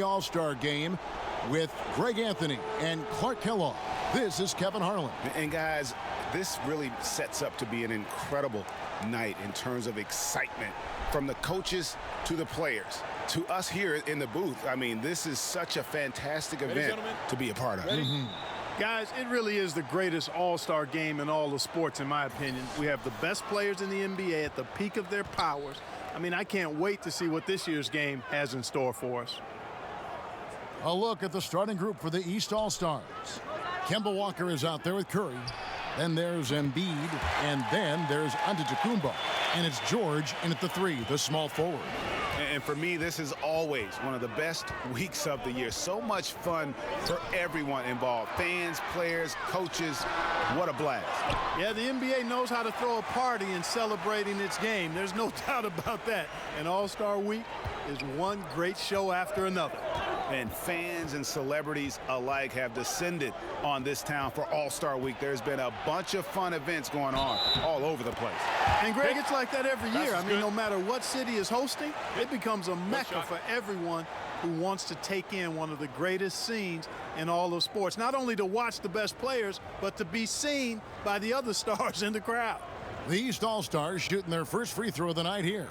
All-Star Game with Greg Anthony and Clark Kellogg. This is Kevin Harlan. And guys, this really sets up to be an incredible night in terms of excitement from the coaches to the players to us here in the booth. I mean, this is such a fantastic event to be a part of. Guys, it really is the greatest all-star game in all of sports, in my opinion. We have the best players in the NBA at the peak of their powers. I mean, I can't wait to see what this year's game has in store for us. A look at the starting group for the East All-Stars. Kemba Walker is out there with Curry. Then there's Embiid, and then there's Antetokounmpo. And it's George in at the 3, the small forward. And for me, this is always one of the best weeks of the year. So much fun for everyone involved. Fans, players, coaches. What a blast. Yeah, the NBA knows how to throw a party in celebrating its game. There's no doubt about that. And All-Star Week is one great show after another. And fans and celebrities alike have descended on this town for All-Star Week. There's been a bunch of fun events going on all over the place. And, Greg, it's like that every year. I mean, no matter what city is hosting, it becomes a mecca for everyone who wants to take in one of the greatest scenes in all of sports. Not only to watch the best players, but to be seen by the other stars in the crowd. The East All-Stars shooting their first free throw of the night here.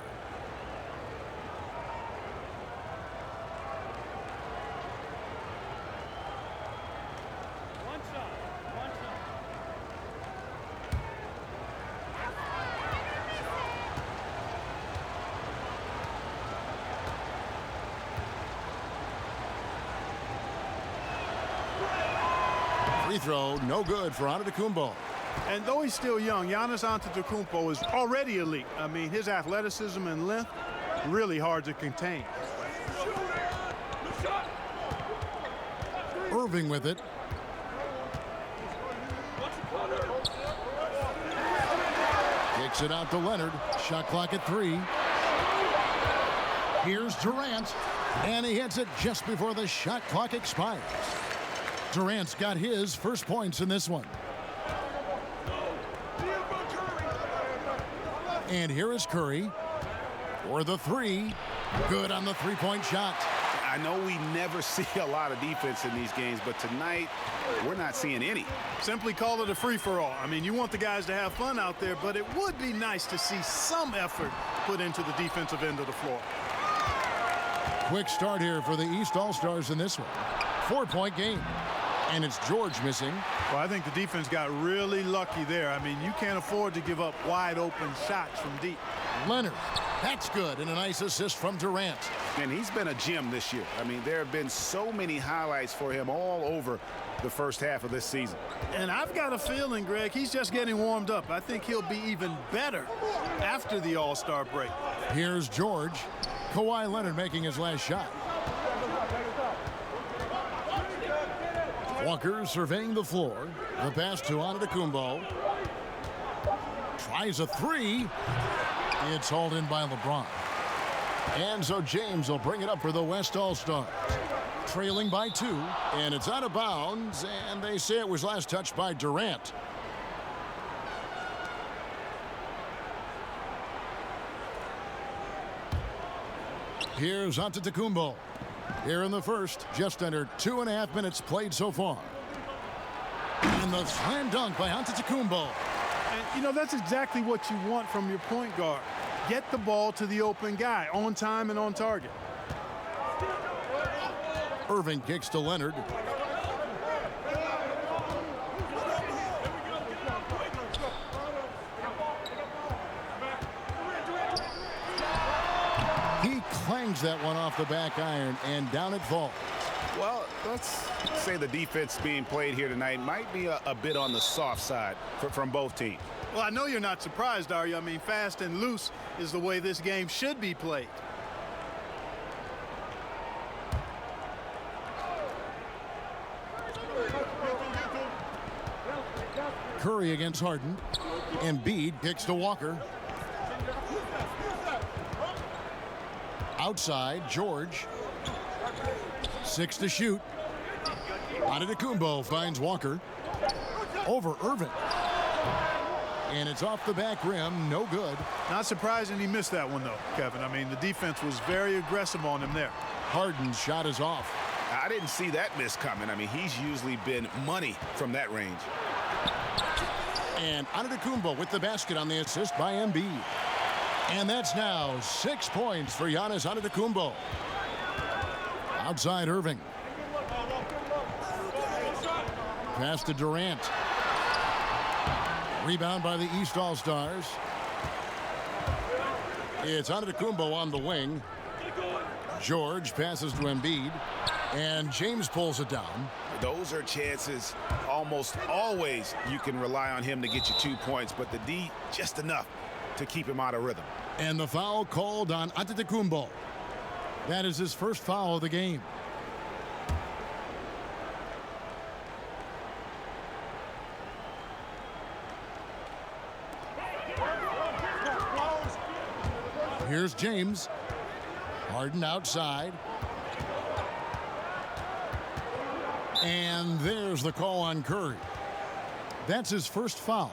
Free throw, no good for Antetokounmpo. And though he's still young, Giannis Antetokounmpo is already elite. I mean, his athleticism and length, really hard to contain. Irving with it. Kicks it out to Leonard. Shot clock at 3. Here's Durant. And he hits it just before the shot clock expires. Durant's got his first points in this one. And here is Curry for the 3. Good on the three-point shot. I know we never see a lot of defense in these games, but tonight we're not seeing any. Simply call it a free-for-all. I mean, you want the guys to have fun out there, but it would be nice to see some effort put into the defensive end of the floor. Quick start here for the East All-Stars in this one. 4-point game. And it's George missing. Well, I think the defense got really lucky there. I mean, you can't afford to give up wide open shots from deep. Leonard, that's good, and a nice assist from Durant. And he's been a gem this year. I mean, there have been so many highlights for him all over the first half of this season. And I've got a feeling, Greg, he's just getting warmed up. I think he'll be even better after the All-Star break. Here's George. Kawhi Leonard making his last shot. Walker surveying the floor. The pass to Antetokounmpo. Tries a 3. It's hauled in by LeBron. And so James will bring it up for the West All-Stars. Trailing by 2, and it's out of bounds, and they say it was last touched by Durant. Here's Antetokounmpo. Here in the first, just under 2.5 minutes played so far. And the slam dunk by Antetokounmpo. And, you know, that's exactly what you want from your point guard. Get the ball to the open guy, on time and on target. Irving kicks to Leonard. He clangs that one off the back iron, and down it falls. Well, let's say the defense being played here tonight might be a bit on the soft side from both teams. Well, I know you're not surprised, are you? I mean, fast and loose is the way this game should be played. Curry against Harden. Embiid kicks to Walker. Outside, George. 6 to shoot. Antetokounmpo finds Walker. Over Irving. And it's off the back rim, no good. Not surprising he missed that one, though, Kevin. I mean, the defense was very aggressive on him there. Harden's shot is off. I didn't see that miss coming. I mean, he's usually been money from that range. And Antetokounmpo with the basket on the assist by Embiid. And that's now 6 points for Giannis Antetokounmpo. Outside Irving. Pass to Durant. Rebound by the East All-Stars. It's Antetokounmpo on the wing. George passes to Embiid. And James pulls it down. Those are chances almost always you can rely on him to get you 2 points, but the D just enough to keep him out of rhythm. And the foul called on Antetokounmpo. That is his first foul of the game. Here's James. Harden outside. And there's the call on Curry. That's his first foul.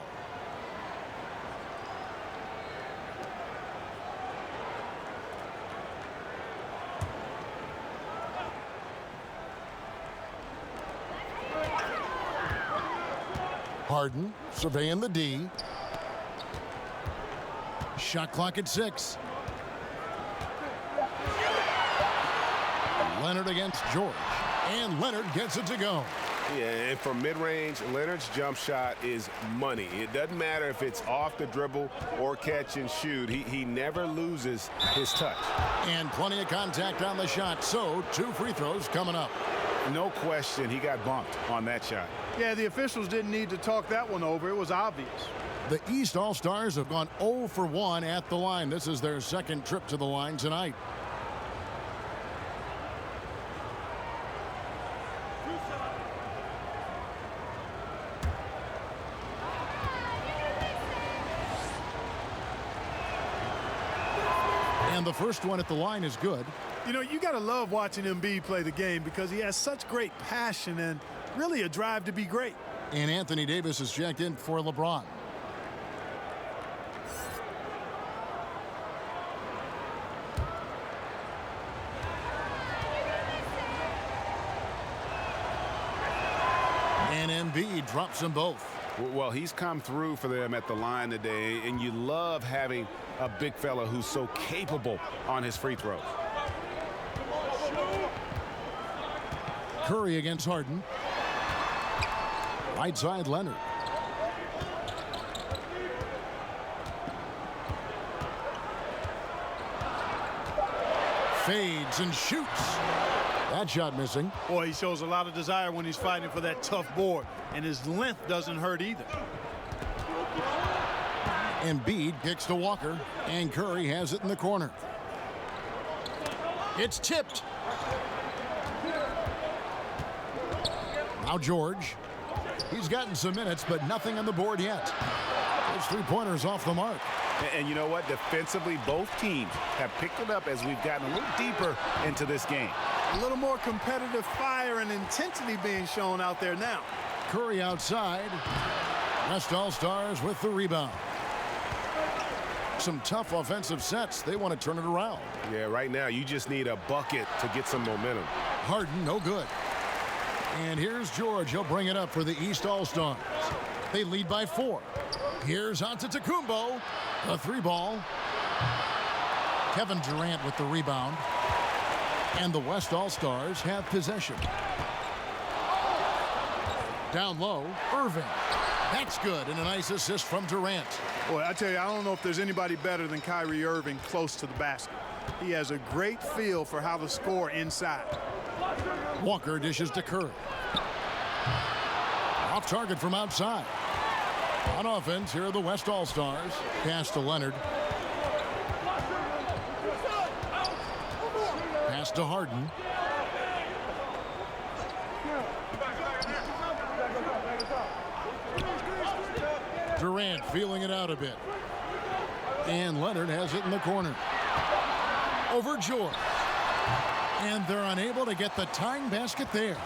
Harden surveying the D. Shot clock at 6. Leonard against George. And Leonard gets it to go. Yeah, and from mid-range, Leonard's jump shot is money. It doesn't matter if it's off the dribble or catch and shoot. He never loses his touch. And plenty of contact on the shot. So 2 free throws coming up. No question he got bumped on that shot. Yeah, the officials didn't need to talk that one over. It was obvious. The East All-Stars have gone 0 for 1 at the line. This is their second trip to the line tonight. And the first one at the line is good. You know, you got to love watching Embiid play the game because he has such great passion and really a drive to be great. And Anthony Davis is checked in for LeBron. And Embiid drops them both. Well, he's come through for them at the line today, and you love having a big fella who's so capable on his free throws. Curry against Harden. Right side Leonard. Fades and shoots. That shot missing. Boy, he shows a lot of desire when he's fighting for that tough board, and his length doesn't hurt either. Embiid kicks to Walker, and Curry has it in the corner. It's tipped. Now George. He's gotten some minutes, but nothing on the board yet. Those 3-pointers off the mark. And you know what? Defensively, both teams have picked it up as we've gotten a little deeper into this game. A little more competitive fire and intensity being shown out there now. Curry outside. West All-Stars with the rebound. Some tough offensive sets. They want to turn it around. Yeah, right now you just need a bucket to get some momentum. Harden, no good. And here's George. He'll bring it up for the East All-Stars. They lead by 4. Here's Antetokounmpo. A 3-ball. Kevin Durant with the rebound. And the West All-Stars have possession. Down low, Irving. That's good, and a nice assist from Durant. Boy, I tell you, I don't know if there's anybody better than Kyrie Irving close to the basket. He has a great feel for how to score inside. Walker dishes to Curry. Off target from outside. On offense, here are the West All-Stars. Pass to Leonard. Pass to Harden. Durant feeling it out a bit. And Leonard has it in the corner. Over George. And they're unable to get the tying basket there.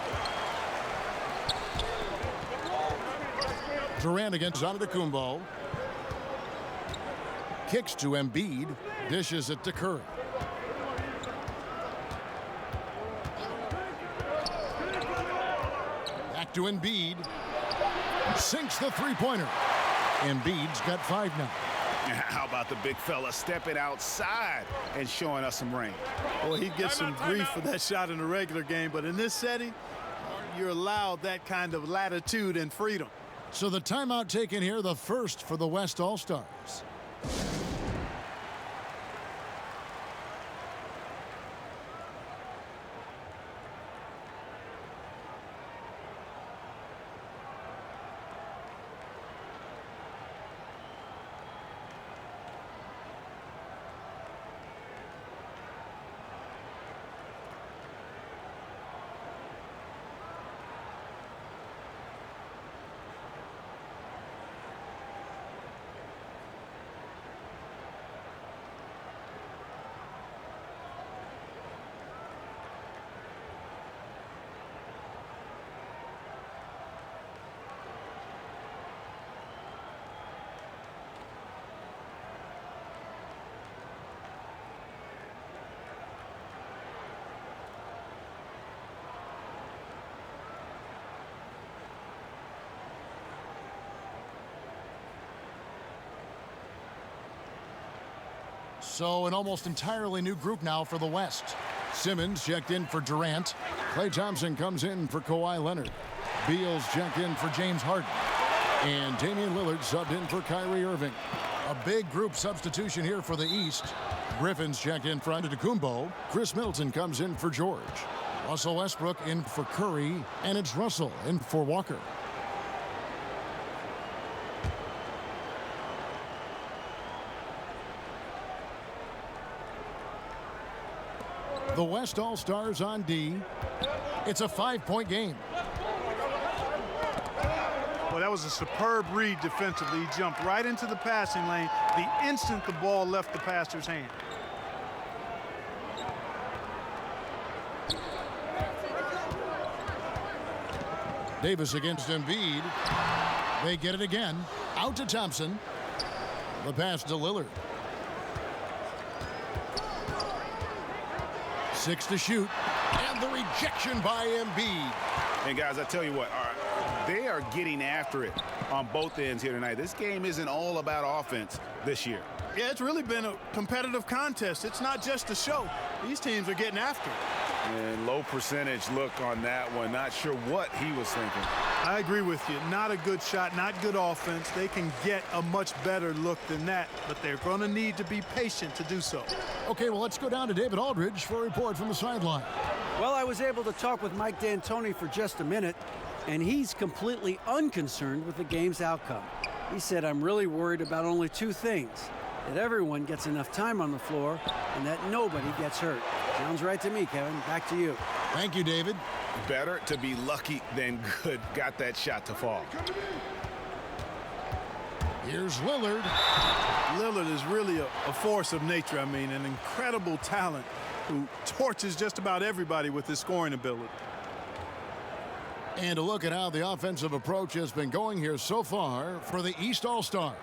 Durant against Antetokounmpo. Kicks to Embiid. Dishes it to Curry. Back to Embiid. Sinks the three-pointer. Embiid's got 5 now. How about the big fella stepping outside and showing us some range? Well, he gets some grief for that shot in the regular game, but in this setting, you're allowed that kind of latitude and freedom. So the timeout taken here, the first for the West All-Stars. So an almost entirely new group now for the West. Simmons checked in for Durant. Klay Thompson comes in for Kawhi Leonard. Beal's checked in for James Harden. And Damian Lillard subbed in for Kyrie Irving. A big group substitution here for the East. Griffin's checked in for Antetokounmpo. Chris Middleton comes in for George. Russell Westbrook in for Curry. And it's Russell in for Walker. The West All-Stars on D. It's a 5-point game. Well, that was a superb read defensively. He jumped right into the passing lane the instant the ball left the passer's hand. Davis against Embiid. They get it again. Out to Thompson. The pass to Lillard. 6 to shoot. And the rejection by Embiid. And guys, I tell you what, they are getting after it on both ends here tonight. This game isn't all about offense this year. Yeah, it's really been a competitive contest. It's not just a show. These teams are getting after it. And low percentage look on that one. Not sure what he was thinking. I agree with you. Not a good shot, not good offense. They can get a much better look than that, but they're going to need to be patient to do so. Okay, well, let's go down to David Aldridge for a report from the sideline. Well, I was able to talk with Mike D'Antoni for just a minute, and he's completely unconcerned with the game's outcome. He said, "I'm really worried about only 2 things, that everyone gets enough time on the floor and that nobody gets hurt." Sounds right to me, Kevin. Back to you. Thank you, David. Better to be lucky than good. Got that shot to fall. Here's Lillard. Lillard is really a force of nature. I mean, an incredible talent who torches just about everybody with his scoring ability. And a look at how the offensive approach has been going here so far for the East All-Stars.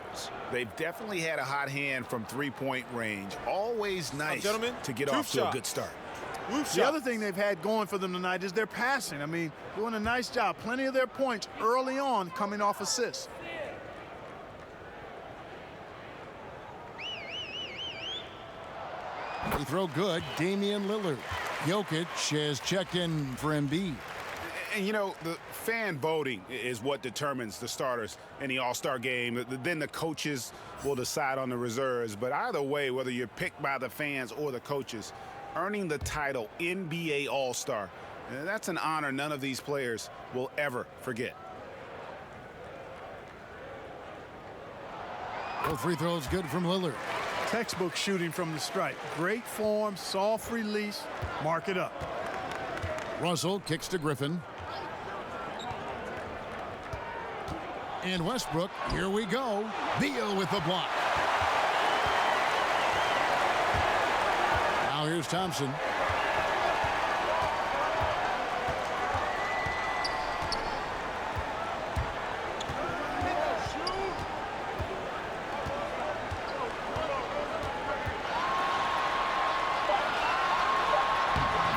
They've definitely had a hot hand from three-point range. Always nice to get off to a good start. The other thing they've had going for them tonight is their passing. I mean, doing a nice job. Plenty of their points early on coming off assists. Free throw good. Damian Lillard. Jokic has checked in for Embiid. And, you know, the fan voting is what determines the starters in the All-Star game. Then the coaches will decide on the reserves. But either way, whether you're picked by the fans or the coaches, earning the title NBA All-Star, that's an honor none of these players will ever forget. Both free throws good from Lillard. Textbook shooting from the stripe. Great form, soft release. Mark it up. Russell kicks to Griffin. And Westbrook, here we go. Beal with the block. Now here's Thompson.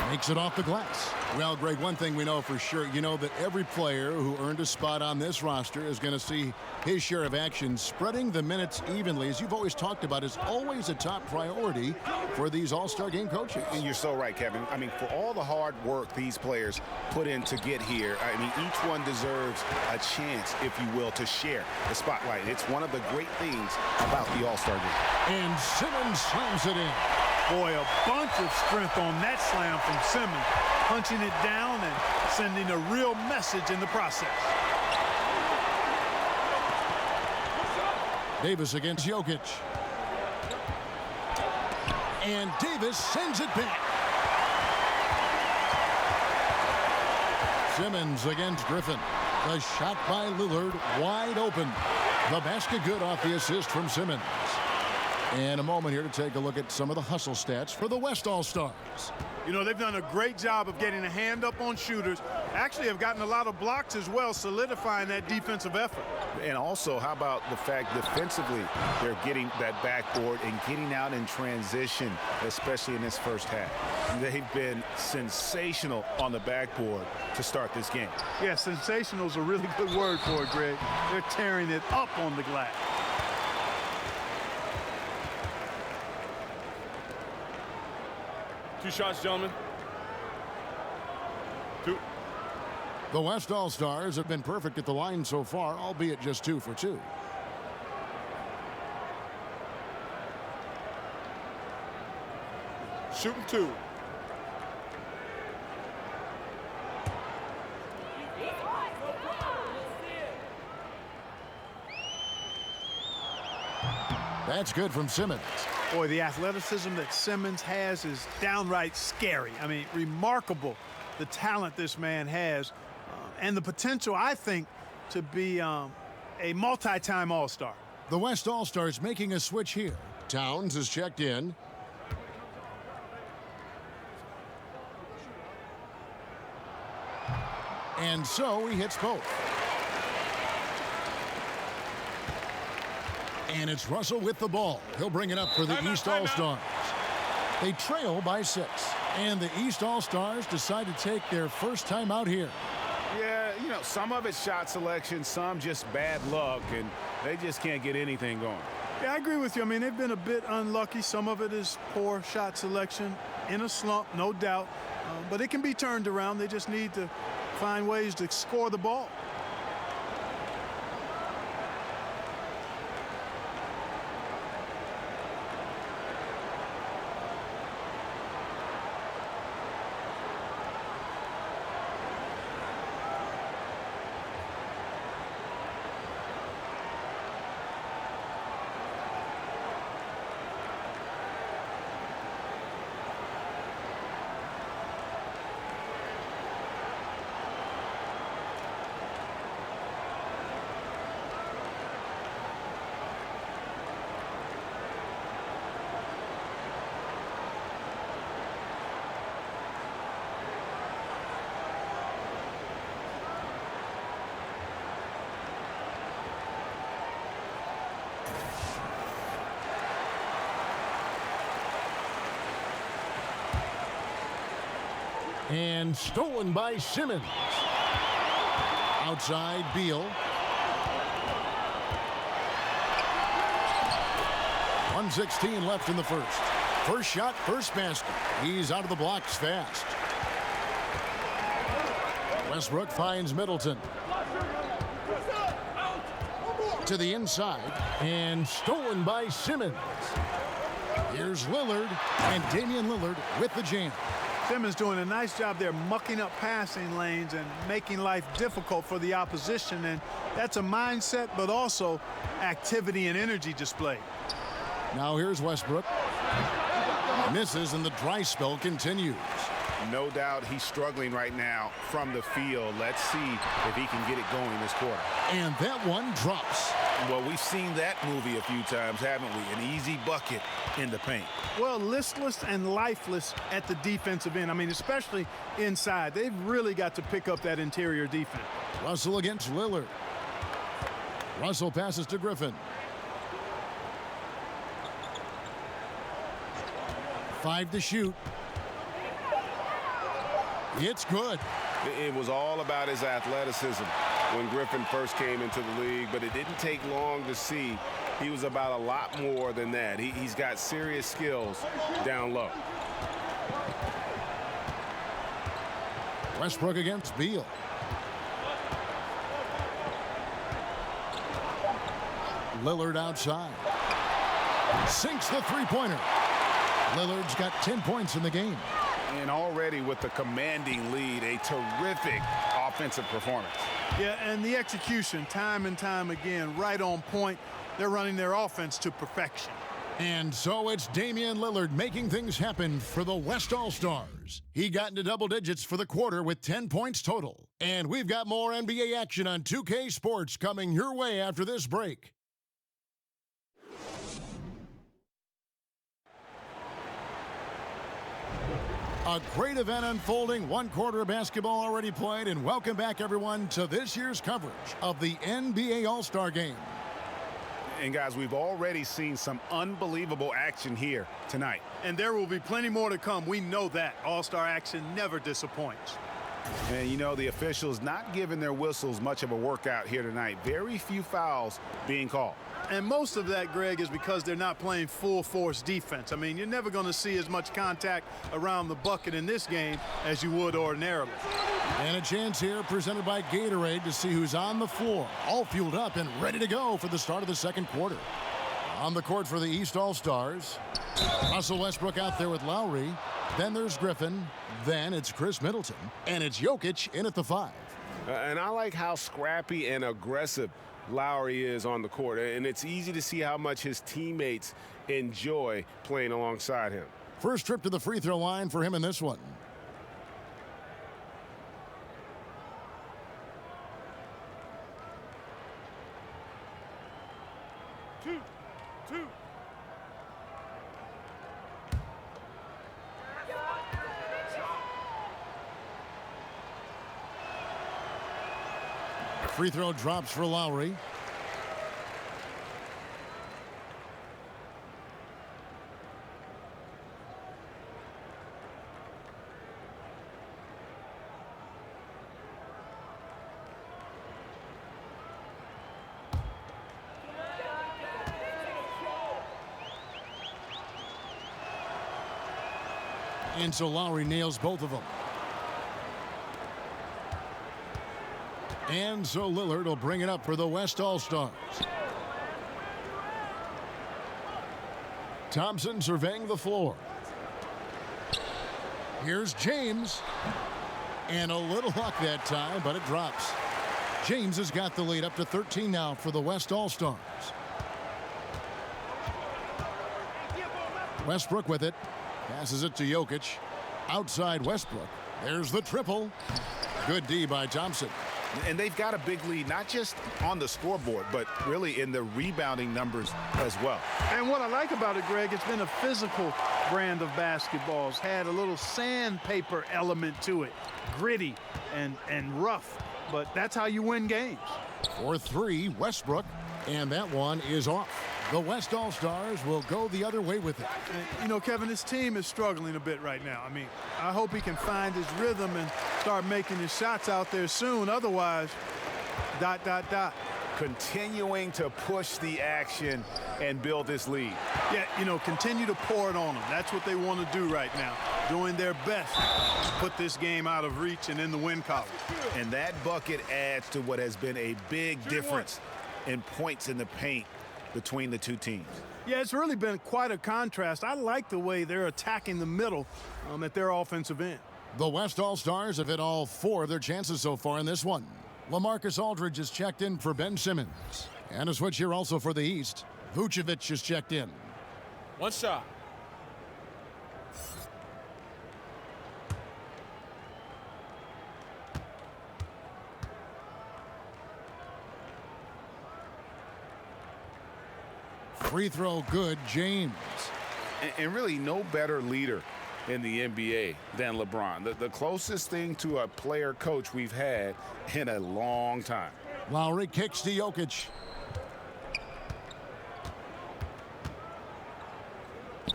They Takes it off the glass. Well, Greg, one thing we know for sure, you know that every player who earned a spot on this roster is going to see his share of action. Spreading the minutes evenly, as you've always talked about, is always a top priority for these All-Star game coaches. And you're so right, Kevin. I mean, for all the hard work these players put in to get here, I mean, each one deserves a chance, if you will, to share the spotlight. It's one of the great things about the All-Star game. And Simmons slams it in. Boy, a bunch of strength on that slam from Simmons, punching it down and sending a real message in the process. Davis against Jokic. And Davis sends it back. Simmons against Griffin. The shot by Lillard, wide open. The basket good off the assist from Simmons. And a moment here to take a look at some of the hustle stats for the West All-Stars. You know, they've done a great job of getting a hand up on shooters. Actually have gotten a lot of blocks as well, solidifying that defensive effort. And also, how about the fact defensively they're getting that backboard and getting out in transition, especially in this first half. They've been sensational on the backboard to start this game. Yeah, sensational is a really good word for it, Greg. They're tearing it up on the glass. Two shots, gentlemen. Two. The West All-Stars have been perfect at the line so far, albeit just 2 for 2. Shooting 2. That's good from Simmons. Boy, the athleticism that Simmons has is downright scary. I mean, remarkable the talent this man has and the potential, I think, to be a multi-time All-Star. The West All-Stars making a switch here. Towns is checked in. And so he hits both. And it's Russell with the ball. He'll bring it up for the East All-Stars. They trail by 6. And the East All-Stars decide to take their first time out here. Yeah, you know, some of it's shot selection, some just bad luck, and they just can't get anything going. Yeah, I agree with you. I mean, they've been a bit unlucky. Some of it is poor shot selection, in a slump, no doubt. But it can be turned around. They just need to find ways to score the ball. And stolen by Simmons. Outside, Beal. 1:16 left in the first. First shot, first basket. He's out of the blocks fast. Westbrook finds Middleton. To the inside. And stolen by Simmons. Here's Lillard. And Damian Lillard with the jam. Simmons doing a nice job there, mucking up passing lanes and making life difficult for the opposition. And that's a mindset, but also activity and energy display. Now here's Westbrook. Misses, and the dry spell continues. No doubt he's struggling right now from the field. Let's see if he can get it going this quarter. And that one drops. Well, we've seen that movie a few times, haven't we? An easy bucket in the paint. Well, listless and lifeless at the defensive end. I mean, especially inside. They've really got to pick up that interior defense. Russell against Lillard. Russell passes to Griffin. 5 to shoot. It's good. It was all about his athleticism when Griffin first came into the league, but it didn't take long to see he was about a lot more than that. He's got serious skills down low. Westbrook against Beal. Lillard outside. Sinks the three-pointer. Lillard's got 10 points in the game. And already with the commanding lead, a terrific offensive performance. Yeah, and the execution, time and time again, right on point. They're running their offense to perfection. And so it's Damian Lillard making things happen for the West All-Stars. He got into double digits for the quarter with 10 points total. And we've got more NBA action on 2K Sports coming your way after this break. A great event unfolding, one quarter of basketball already played, and welcome back everyone to this year's coverage of the NBA All-Star Game. And guys, we've already seen some unbelievable action here tonight. And there will be plenty more to come. We know that. All-Star action never disappoints. And you know, the officials not giving their whistles much of a workout here tonight. Very few fouls being called. And most of that, Greg, is because they're not playing full force defense. I mean, you're never going to see as much contact around the bucket in this game as you would ordinarily. And a chance here presented by Gatorade to see who's on the floor, all fueled up and ready to go for the start of the second quarter. On the court for the East All-Stars, Russell Westbrook out there with Lowry. Then there's Griffin. Then it's Chris Middleton. And it's Jokic in at the 5. And I like how scrappy and aggressive Lowry is on the court. And it's easy to see how much his teammates enjoy playing alongside him. First trip to the free throw line for him in this one. Two. Free throw drops for Lowry. And so Lowry nails both of them. And so Lillard will bring it up for the West All-Stars. Thompson surveying the floor. Here's James. And a little luck that time, but it drops. James has got the lead up to 13 now for the West All-Stars. Westbrook with it. Passes it to Jokic. Outside Westbrook. There's the triple. Good D by Thompson. And they've got a big lead, not just on the scoreboard, but really in the rebounding numbers as well. And what I like about it, Greg, it's been a physical brand of basketball. It's had a little sandpaper element to it. Gritty and rough. But that's how you win games. For 3, Westbrook. And that one is off. The West All-Stars will go the other way with it. And, you know, Kevin, this team is struggling a bit right now. I mean, I hope he can find his rhythm and start making his shots out there soon. Otherwise, ... Continuing to push the action and build this lead. Yeah, you know, continue to pour it on them. That's what they want to do right now. Doing their best to put this game out of reach and in the win column. And that bucket adds to what has been a big difference in points in the paint between the two teams. Yeah, it's really been quite a contrast. I like the way they're attacking the middle at their offensive end. The West All-Stars have hit all 4 of their chances so far in this one. LaMarcus Aldridge is checked in for Ben Simmons. And a switch here also for the East. Vucevic is checked in. One shot. Free throw good, James. And really no better leader in the NBA than LeBron. The closest thing to a player coach we've had in a long time. Lowry kicks to Jokic.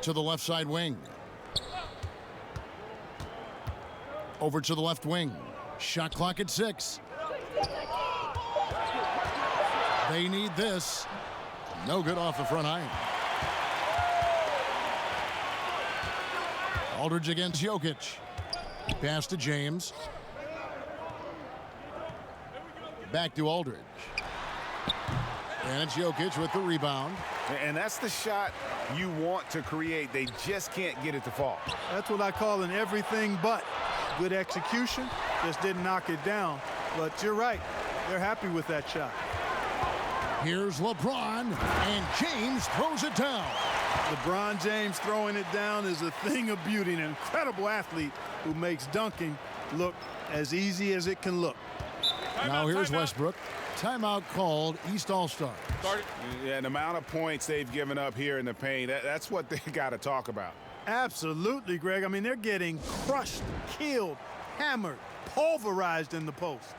To the left side wing. Over to the left wing. Shot clock at 6. They need this. No good off the front iron. Aldridge against Jokic. Pass to James. Back to Aldridge. And it's Jokic with the rebound. And that's the shot you want to create. They just can't get it to fall. That's what I call an everything but. Good execution, just didn't knock it down. But you're right, they're happy with that shot. Here's LeBron, and James throws it down. LeBron James throwing it down is a thing of beauty. An incredible athlete who makes dunking look as easy as it can look. Now here's Westbrook. Timeout called, East All-Stars. Yeah, the amount of points they've given up here in the paint, that's what they got to talk about. Absolutely, Greg. I mean, they're getting crushed, killed, hammered, pulverized in the post.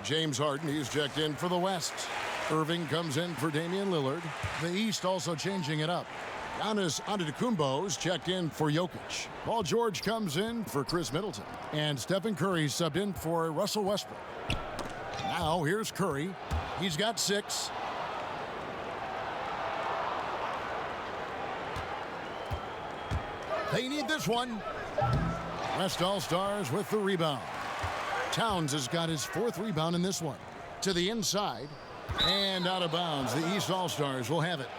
James Harden, he's checked in for the West. Irving comes in for Damian Lillard. The East also changing it up. Giannis Antetokounmpo's checked in for Jokic. Paul George comes in for Chris Middleton. And Stephen Curry subbed in for Russell Westbrook. Now here's Curry. He's got 6. They need this one. West All-Stars with the rebound. Towns has got his 4th rebound in this one. To the inside and out of bounds. The East All-Stars will have it.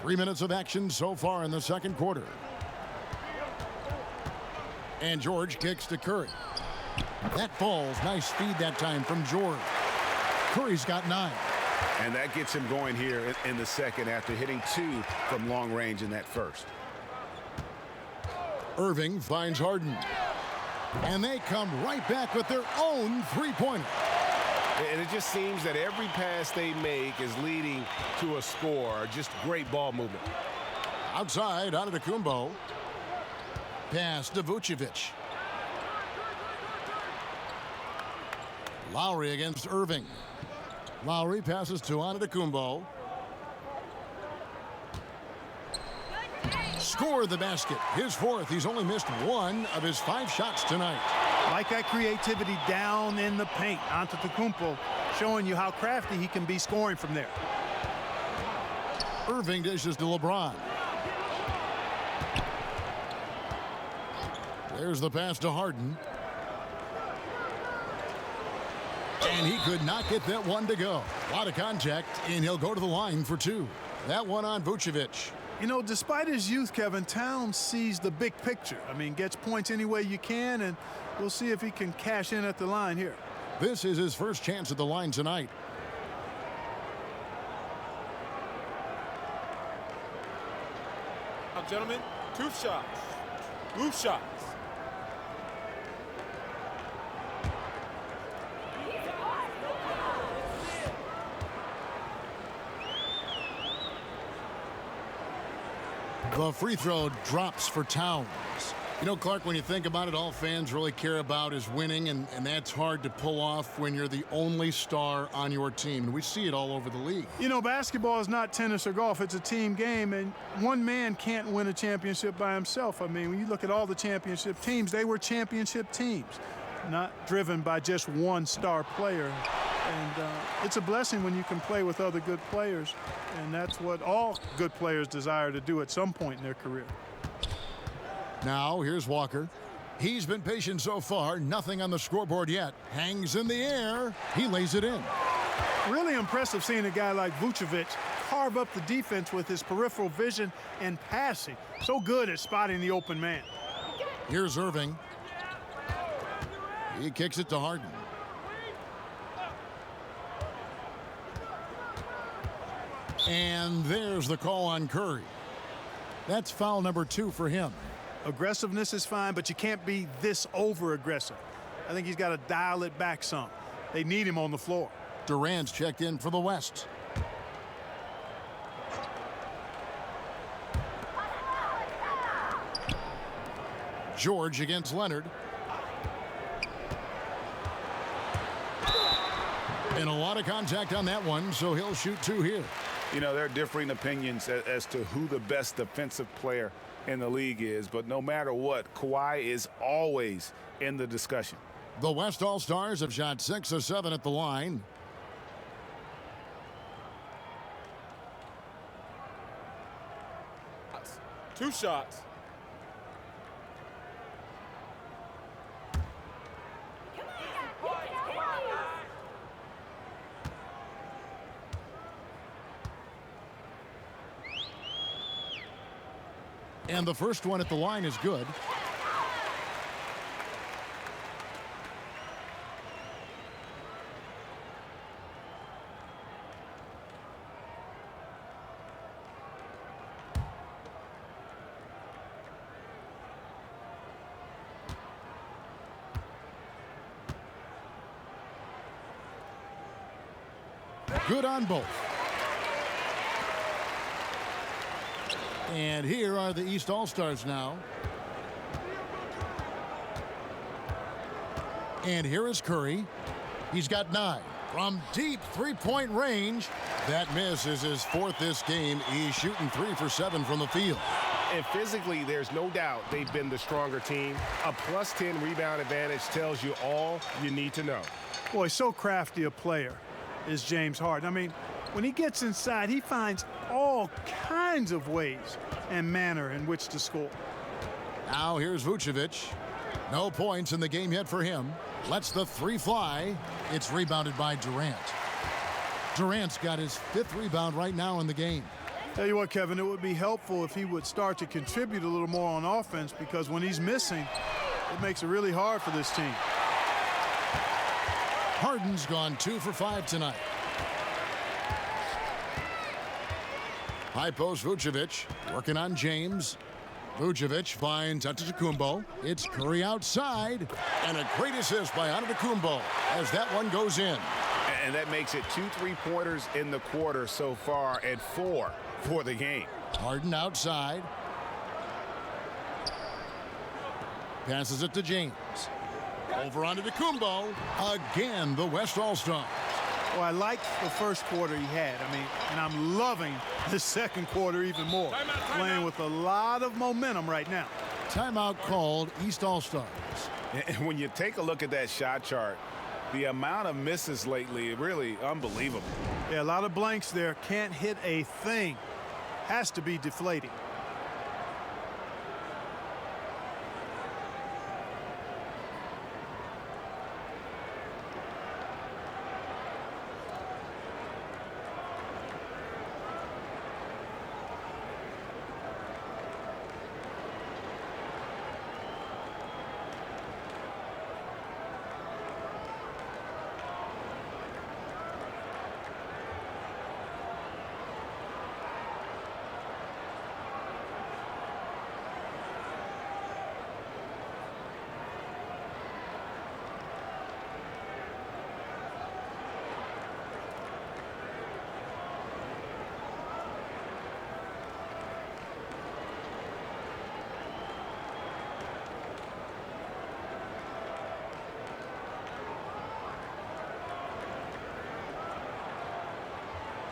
Three minutes of action so far in the second quarter. And George kicks to Curry. That falls. Nice feed that time from George. Curry's got 9. And that gets him going here in the second after hitting 2 from long range in that first. Irving finds Harden. And they come right back with their own three-pointer. And it just seems that every pass they make is leading to a score. Just great ball movement. Outside, Antetokounmpo. Pass to Vucevic. Lowry against Irving. Lowry passes to Antetokounmpo. Score the basket. His 4th. He's only missed 1 of his 5 shots tonight. Like that creativity down in the paint. Antetokounmpo showing you how crafty he can be scoring from there. Irving dishes to LeBron. There's the pass to Harden. And he could not get that one to go. A lot of contact, and he'll go to the line for 2. That one on Vucevic. You know, despite his youth, Kevin, Towns sees the big picture. I mean, gets points any way you can, and we'll see if he can cash in at the line here. This is his first chance at the line tonight. Now, gentlemen, 2 shots. 2 shots. The free throw drops for Towns. You know, Clark, when you think about it, all fans really care about is winning, and that's hard to pull off when you're the only star on your team. And we see it all over the league. You know, basketball is not tennis or golf. It's a team game, and one man can't win a championship by himself. I mean, when you look at all the championship teams, they were championship teams, not driven by just one star player. And it's a blessing when you can play with other good players, and that's what all good players desire to do at some point in their career. Now here's Walker. He's been patient so far. Nothing on the scoreboard yet. Hangs in the air. He lays it in. Really impressive seeing a guy like Vucevic carve up the defense with his peripheral vision and passing. So good at spotting the open man. Here's Irving. He kicks it to Harden. And there's the call on Curry. That's foul number 2 for him. Aggressiveness is fine, but you can't be this over-aggressive. I think he's got to dial it back some. They need him on the floor. Durant's checked in for the West. George against Leonard. And a lot of contact on that one, so he'll shoot 2 here. You know, there are differing opinions as to who the best defensive player in the league is, but no matter what, Kawhi is always in the discussion. The West All-Stars have shot 6 of 7 at the line. Two shots. And the first one at the line is good. Good on both. And here are the East All-Stars now. And here is Curry. He's got 9 from deep three-point range. That miss is his 4th this game. He's shooting 3 for 7 from the field. And physically, there's no doubt they've been the stronger team. A plus 10 rebound advantage tells you all you need to know. Boy, so crafty a player is James Harden. I mean, when he gets inside, he finds all kinds of ways and manner in which to score. Now here's Vucevic. No points in the game yet for him. Lets the 3 fly. It's rebounded by Durant. Durant's got his 5th rebound right now in the game. Tell you what, Kevin, it would be helpful if he would start to contribute a little more on offense, because when he's missing, it makes it really hard for this team. Harden's gone 2 for 5 tonight. High post Vucevic working on James. Vucevic finds Antetokounmpo. It's Curry outside. And a great assist by Antetokounmpo as that one goes in. And that makes it 2 3-pointers in the quarter so far and 4 for the game. Harden outside. Passes it to James. Over onto Antetokounmpo. Again, the West All-Star. Well, I liked the first quarter he had. I mean, and I'm loving the second quarter even more. Playing with a lot of momentum right now. Timeout called, East All-Stars. And when you take a look at that shot chart, the amount of misses lately, really unbelievable. Yeah, a lot of blanks there. Can't hit a thing. Has to be deflating.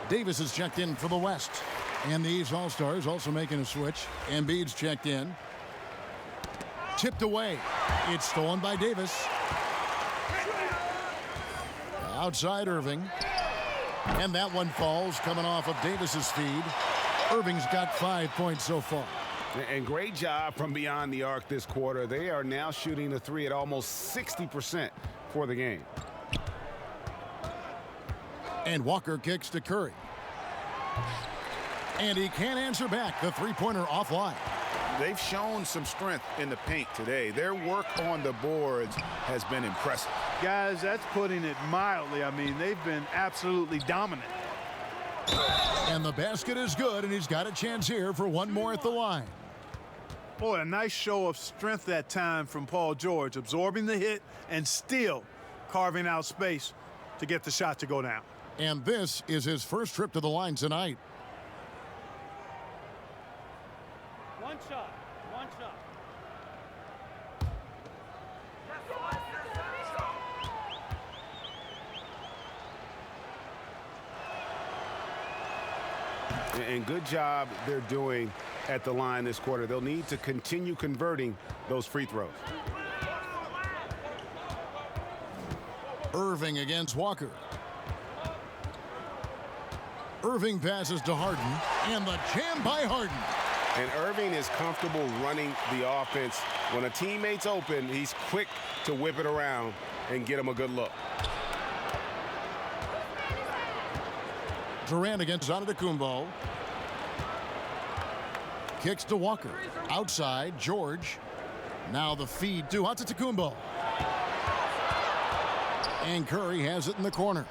Davis is checked in for the West. And the East All-Stars also making a switch. Embiid's checked in. Tipped away. It's stolen by Davis. Outside Irving. And that one falls coming off of Davis's feed. Irving's got 5 points so far. And great job from beyond the arc this quarter. They are now shooting the three at almost 60% for the game. And Walker kicks to Curry. And he can't answer back. The three-pointer offline. They've shown some strength in the paint today. Their work on the boards has been impressive. Guys, that's putting it mildly. I mean, they've been absolutely dominant. And the basket is good, and he's got a chance here for one more at the line. Boy, a nice show of strength that time from Paul George, absorbing the hit and still carving out space to get the shot to go down. And this is his first trip to the line tonight. One shot. One shot. And good job they're doing at the line this quarter. They'll need to continue converting those free throws. Irving against Walker. Irving passes to Harden, and the jam by Harden. And Irving is comfortable running the offense. When a teammate's open, he's quick to whip it around and get him a good look. Durant against Antetokounmpo. Kicks to Walker. Outside, George. Now the feed to Antetokounmpo. And Curry has it in the corner.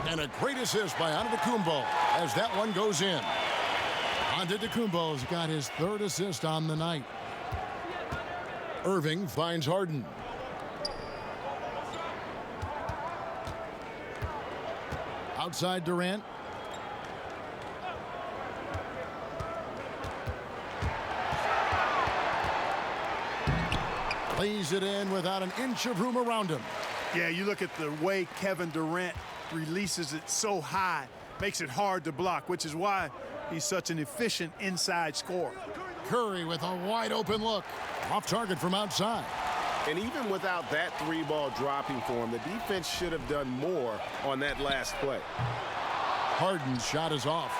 And a great assist by Antetokounmpo as that one goes in. Antetokounmpo's got his third assist on the night. Irving finds Harden. Outside Durant. Lays it in without an inch of room around him. Yeah, you look at the way Kevin Durant releases it so high, makes it hard to block, which is why he's such an efficient inside scorer. Curry with a wide open look. Off target from outside. And even without that three ball dropping for him, the defense should have done more on that last play. Harden's shot is off.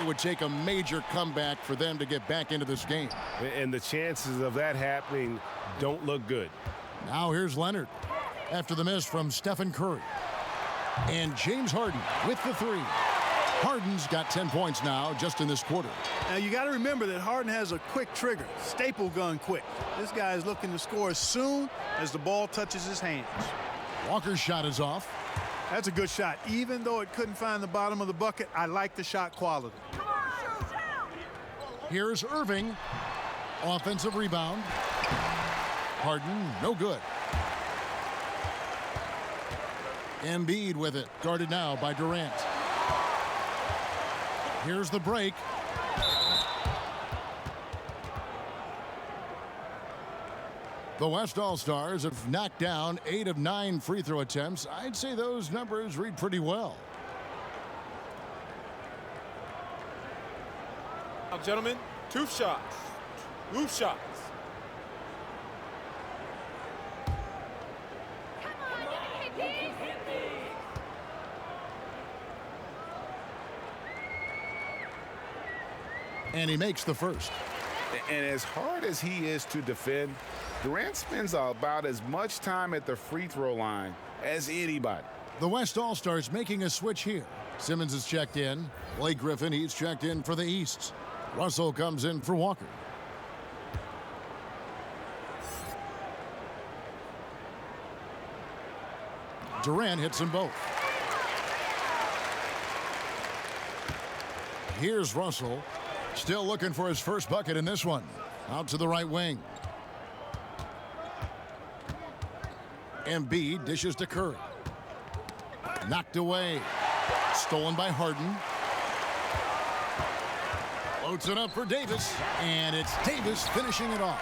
It would take a major comeback for them to get back into this game. And the chances of that happening don't look good. Now here's Leonard after the miss from Stephen Curry. And James Harden with the three. Harden's got 10 points now just in this quarter. Now you got to remember that Harden has a quick trigger, staple gun quick. This guy is looking to score as soon as the ball touches his hands. Walker's shot is off. That's a good shot. Even though it couldn't find the bottom of the bucket, I like the shot quality. Here's Irving. Offensive rebound. Harden, no good. Embiid with it, guarded now by Durant. Here's the break. The West All-Stars have knocked down 8 of 9 free throw attempts. I'd say those numbers read pretty well. Now, gentlemen, 2 shots. 2 shots. And he makes the first. And as hard as he is to defend, Durant spends about as much time at the free throw line as anybody. The West All-Stars making a switch here. Simmons is checked in. Blake Griffin, he's checked in for the East. Russell comes in for Walker. Durant hits them both. Here's Russell. Still looking for his first bucket in this one. Out to the right wing. Embiid dishes to Curry. Knocked away. Stolen by Harden. Floats it up for Davis. And it's Davis finishing it off.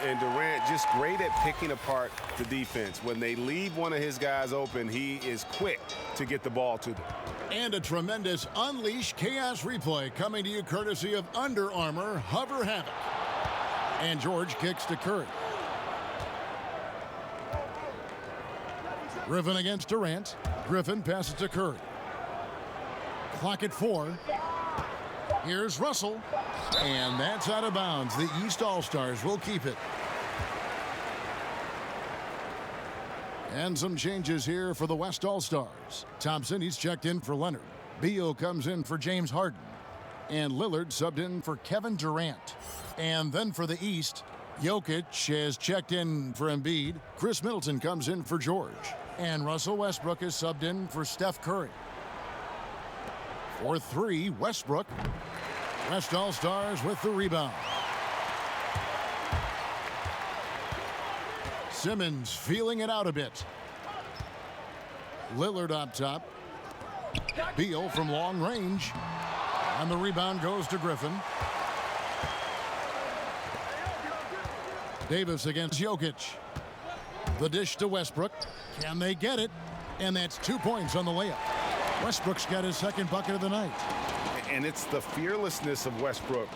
And Durant just great at picking apart the defense. When they leave one of his guys open, he is quick to get the ball to them. And a tremendous Unleash Chaos replay coming to you courtesy of Under Armour Hover Havoc. And George kicks to Curry. Griffin against Durant. Griffin passes to Curry. Clock at 4. Here's Russell. And that's out of bounds. The East All-Stars will keep it. And some changes here for the West All-Stars. Thompson, he's checked in for Leonard. Beal comes in for James Harden. And Lillard subbed in for Kevin Durant. And then for the East, Jokic has checked in for Embiid. Chris Middleton comes in for George. And Russell Westbrook is subbed in for Steph Curry. For 3, Westbrook. West All-Stars with the rebound. Simmons feeling it out a bit. Lillard up top. Beal from long range. And the rebound goes to Griffin. Davis against Jokic. The dish to Westbrook. Can they get it? And that's 2 points on the layup. Westbrook's got his second bucket of the night. And it's the fearlessness of Westbrook.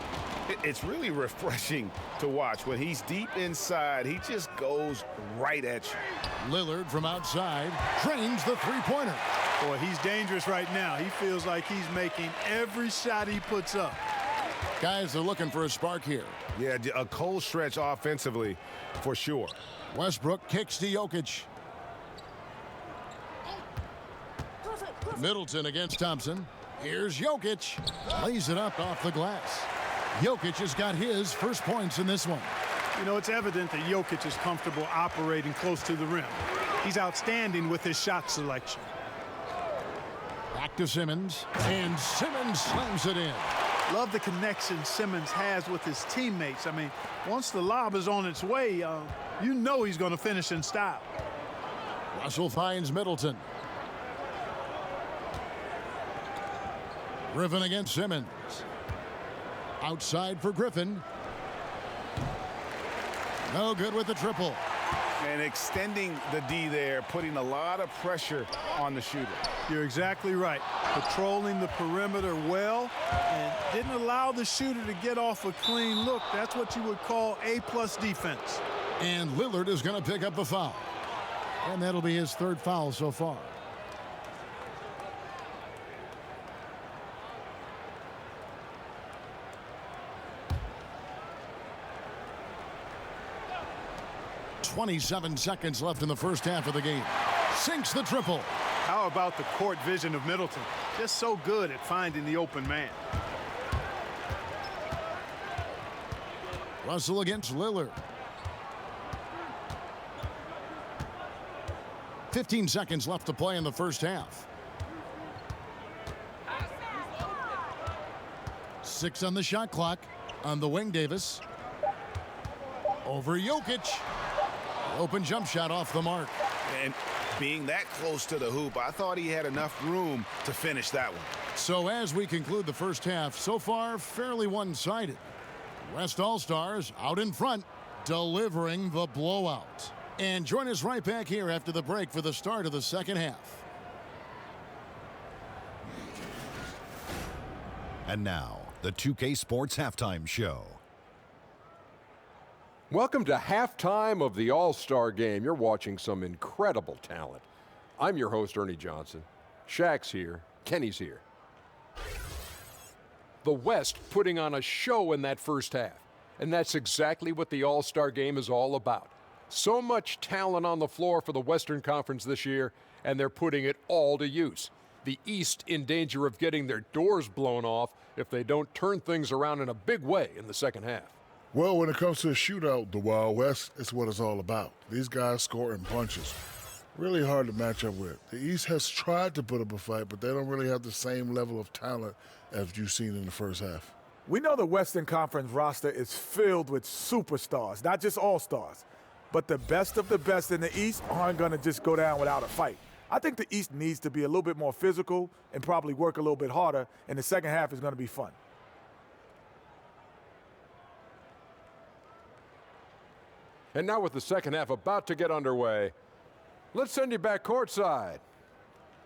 It's really refreshing to watch. When he's deep inside, he just goes right at you. Lillard from outside drains the three-pointer. Boy, he's dangerous right now. He feels like he's making every shot he puts up. Guys are looking for a spark here. Yeah, a cold stretch offensively for sure. Westbrook kicks to Jokic. Middleton against Thompson. Here's Jokic. Lays it up off the glass. Jokic has got his first points in this one. You know, it's evident that Jokic is comfortable operating close to the rim. He's outstanding with his shot selection. Back to Simmons. And Simmons slams it in. Love the connection Simmons has with his teammates. I mean, once the lob is on its way, you know he's going to finish in style. Russell finds Middleton. Griffin against Simmons. Outside for Griffin. No good with the triple. And extending the D there, putting a lot of pressure on the shooter. You're exactly right. Patrolling the perimeter well and didn't allow the shooter to get off a clean look. That's what you would call A-plus defense. And Lillard is going to pick up the foul. And that'll be his third foul so far. .27 seconds left in the first half of the game. Sinks the triple. How about the court vision of Middleton? Just so good at finding the open man. Russell against Lillard. 15 seconds left to play in the first half. 6 on the shot clock. On the wing, Davis. Over Jokic. Open jump shot off the mark. And being that close to the hoop, I thought he had enough room to finish that one. So as we conclude the first half, so far fairly one-sided. West All-Stars out in front, delivering the blowout. And join us right back here after the break for the start of the second half. And now, the 2K Sports Halftime Show. Welcome to halftime of the All-Star Game. You're watching some incredible talent. I'm your host, Ernie Johnson. Shaq's here. Kenny's here. The West putting on a show in that first half. And that's exactly what the All-Star Game is all about. So much talent on the floor for the Western Conference this year, and they're putting it all to use. The East in danger of getting their doors blown off if they don't turn things around in a big way in the second half. Well, when it comes to a shootout, the Wild West is what it's all about. These guys score in bunches. Really hard to match up with. The East has tried to put up a fight, but they don't really have the same level of talent as you've seen in the first half. We know the Western Conference roster is filled with superstars, not just all-stars. But the best of the best in the East aren't going to just go down without a fight. I think the East needs to be a little bit more physical and probably work a little bit harder, and the second half is going to be fun. And now with the second half about to get underway, let's send you back courtside.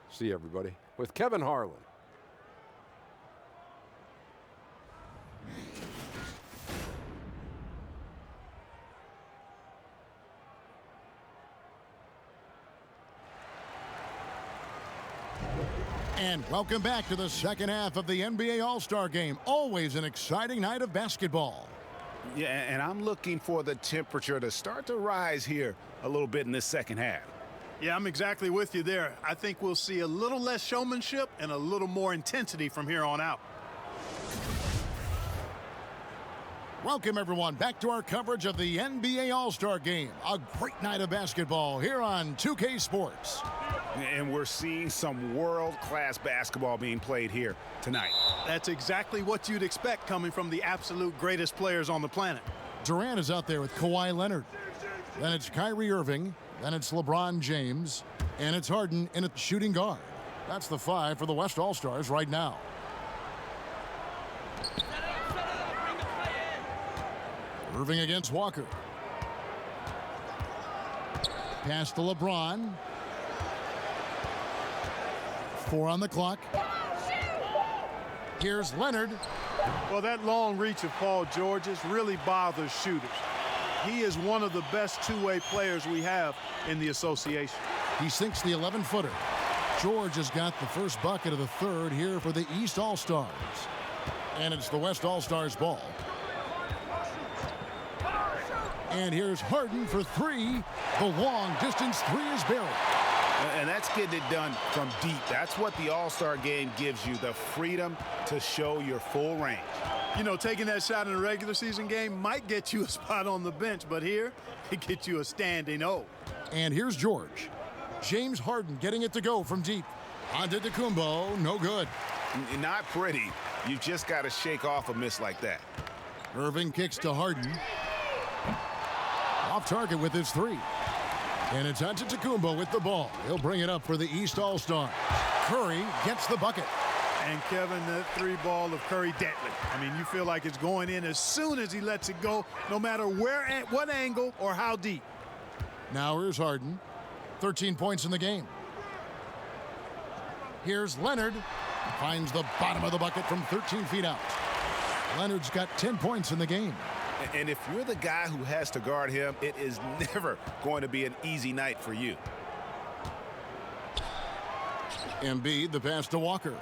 See everybody with Kevin Harlan. And welcome back to the second half of the NBA All-Star Game. Always an exciting night of basketball. Yeah, and I'm looking for the temperature to start to rise here a little bit in this second half. Yeah, I'm exactly with you there. I think we'll see a little less showmanship and a little more intensity from here on out. Welcome, everyone, back to our coverage of the NBA All-Star Game. A great night of basketball here on 2K Sports. And we're seeing some world-class basketball being played here tonight. That's exactly what you'd expect coming from the absolute greatest players on the planet. Durant is out there with Kawhi Leonard. Then it's Kyrie Irving. Then it's LeBron James. And it's Harden in a shooting guard. That's the five for the West All-Stars right now. Irving against Walker. Pass to LeBron. 4 on the clock. Here's Leonard. Well, that long reach of Paul George's really bothers shooters. He is one of the best two-way players we have in the association. He sinks the 11-footer. George has got the first bucket of the third here for the East All-Stars. And it's the West All-Stars ball. And here's Harden for three. The long-distance three is buried. And that's getting it done from deep. That's what the All-Star Game gives you, the freedom to show your full range. You know, taking that shot in a regular season game might get you a spot on the bench, but here, it gets you a standing O. And here's George. James Harden getting it to go from deep. Antetokounmpo, no good. Not pretty. You just got to shake off a miss like that. Irving kicks to Harden. Off target with his three. And it's Antetokounmpo with the ball. He'll bring it up for the East All-Stars. Curry gets the bucket. And Kevin, that three ball of Curry, deadly. I mean, you feel like it's going in as soon as he lets it go, no matter where, at what angle, or how deep. Now here's Harden. 13 points in the game. Here's Leonard. Finds the bottom of the bucket from 13 feet out. Leonard's got 10 points in the game. And if you're the guy who has to guard him, it is never going to be an easy night for you. Embiid, the pass to Walker.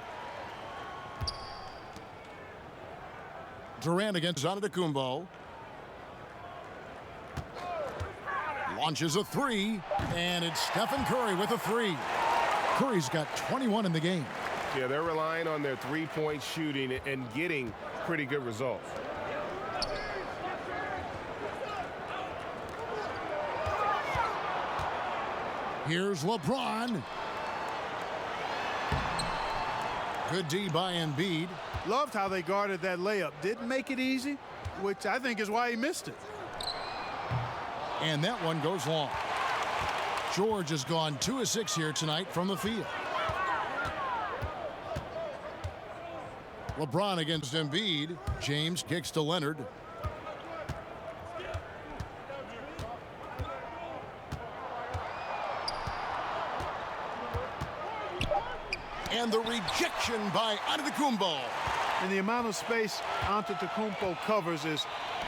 Durant against Antetokounmpo. Launches a three, and it's Stephen Curry with a three. Curry's got 21 in the game. Yeah, they're relying on their three-point shooting and getting pretty good results. Here's LeBron. Good D by Embiid. Loved how they guarded that layup. Didn't make it easy, which I think is why he missed it. And that one goes long. George has gone 2 of 6 here tonight from the field. LeBron against Embiid. James kicks to Leonard. And the rejection by Antetokounmpo. And the amount of space Antetokounmpo covers is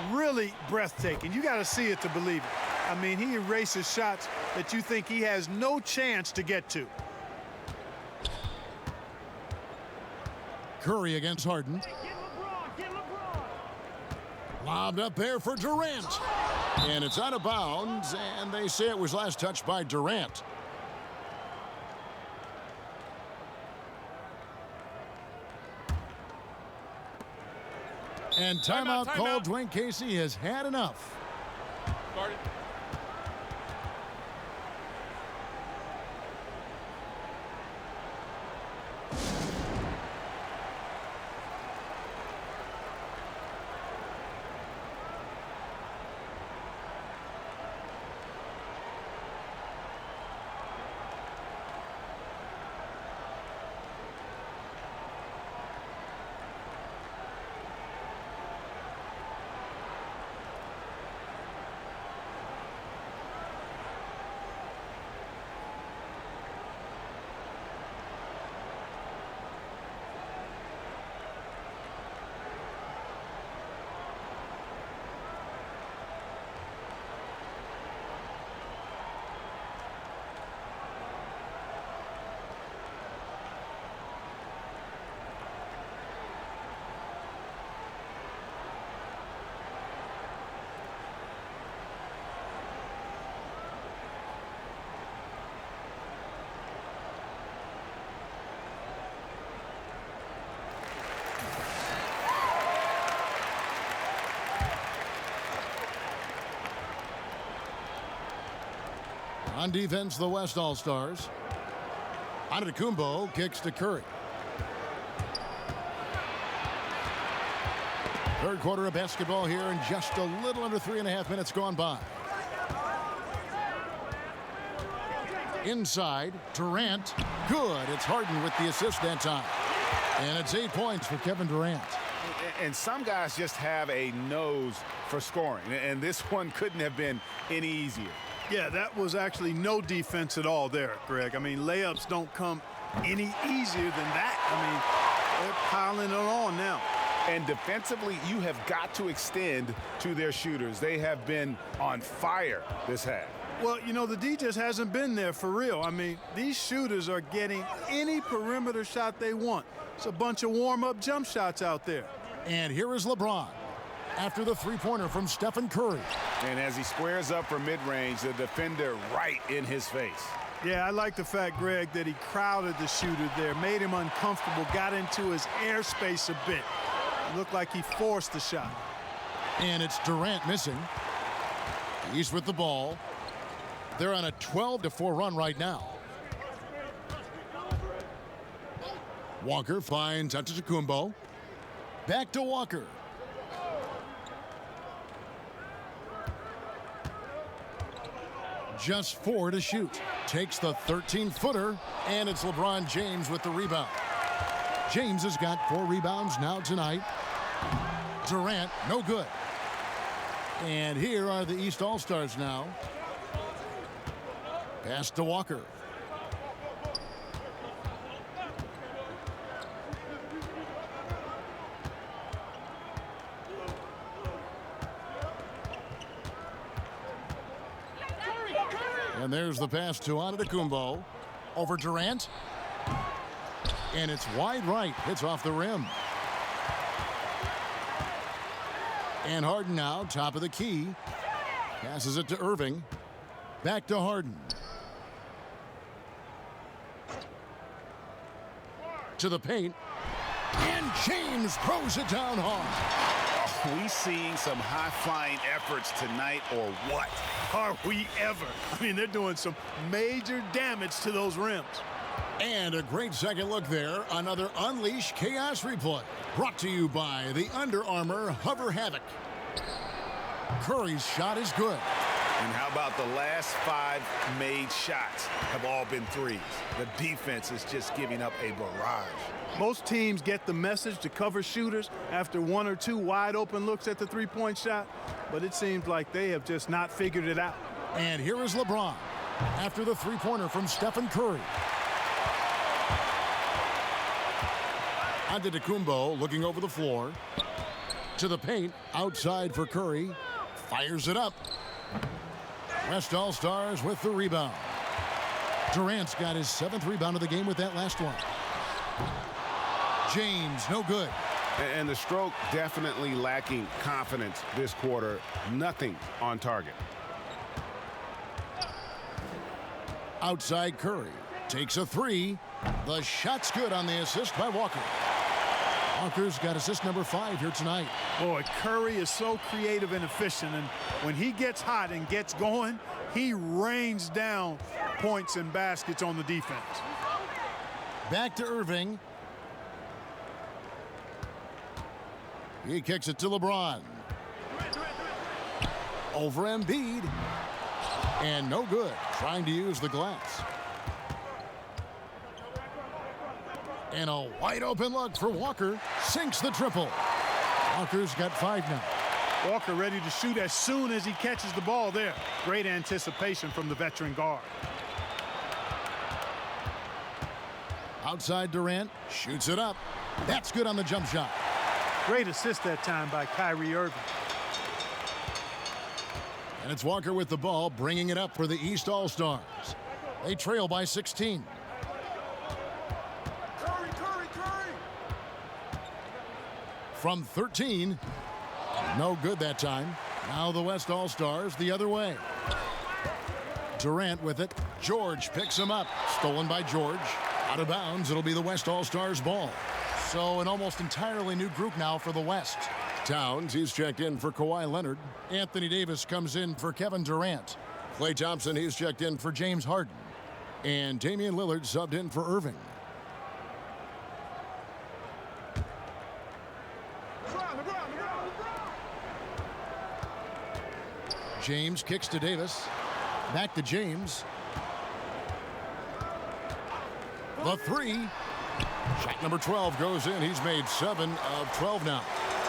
really breathtaking. You got to see it to believe it. I mean, he erases shots that you think he has no chance to get to. Curry against Harden. Lobbed up there for Durant. And it's out of bounds, and they say it was last touched by Durant. And timeout called. Dwayne Casey has had enough. Started. On defense, the West All-Stars. Antetokounmpo kicks to Curry. Third quarter of basketball here, and just a little under 3.5 minutes gone by. Inside, Durant. Good. It's Harden with the assist that time. And it's 8 points for Kevin Durant. And some guys just have a nose for scoring, and this one couldn't have been any easier. Yeah, that was actually no defense at all there, Greg. I mean, layups don't come any easier than that. I mean, they're piling it on now. And defensively, you have got to extend to their shooters. They have been on fire this half. Well, you know, the D just hasn't been there for real. I mean, these shooters are getting any perimeter shot they want. It's a bunch of warm-up jump shots out there. And here is LeBron after the three-pointer from Stephen Curry. And as he squares up for mid-range, the defender right in his face. Yeah, I like the fact, Greg, that he crowded the shooter there, made him uncomfortable, got into his airspace a bit. It looked like he forced the shot. And it's Durant missing. He's with the ball. They're on a 12-4 run right now. Walker finds Antetokounmpo. Back to Walker. Just 4 to shoot. Takes the 13-footer, and it's LeBron James with the rebound. James has got 4 rebounds now tonight. Durant, no good. And here are the East All-Stars now. Pass to Walker. And there's the pass to Antetokounmpo over Durant. And it's wide right. Hits off the rim. And Harden now, top of the key. Passes it to Irving. Back to Harden. To the paint. And James throws it down hard. Are we seeing some high-flying efforts tonight or what? Are we ever? I mean, they're doing some major damage to those rims. And a great second look there. Another Unleash Chaos replay. Brought to you by the Under Armour Hover Havoc. Curry's shot is good. And how about the last 5 made shots have all been threes? The defense is just giving up a barrage. Most teams get the message to cover shooters after 1 or 2 wide open looks at the three-point shot, but it seems like they have just not figured it out. And here is LeBron after the three-pointer from Stephen Curry. Antetokounmpo looking over the floor. To the paint, outside for Curry. Fires it up. West All-Stars with the rebound. Durant's got his 7th rebound of the game with that last one. James, no good. And the stroke definitely lacking confidence this quarter. Nothing on target. Outside Curry. Takes a 3. The shot's good on the assist by Walker. Walker's got assist number 5 here tonight. Boy, Curry is so creative and efficient, and when he gets hot and gets going, he rains down points and baskets on the defense. Back to Irving. He kicks it to LeBron. Over Embiid. And no good. Trying to use the glass. And a wide open look for Walker. Sinks the triple. Walker's got 5 now. Walker ready to shoot as soon as he catches the ball there. Great anticipation from the veteran guard. Outside Durant. Shoots it up. That's good on the jump shot. Great assist that time by Kyrie Irving. And it's Walker with the ball, bringing it up for the East All-Stars. They trail by 16. From 13. No good that time. Now the West All-Stars the other way. Durant with it. George picks him up. Stolen by George. Out of bounds. It'll be the West All-Stars ball. So an almost entirely new group now for the West. Towns, he's checked in for Kawhi Leonard. Anthony Davis comes in for Kevin Durant. Klay Thompson, he's checked in for James Harden. And Damian Lillard subbed in for Irving. James kicks to Davis. Back to James. The three. Shot number 12 goes in. He's made 7 of 12 now.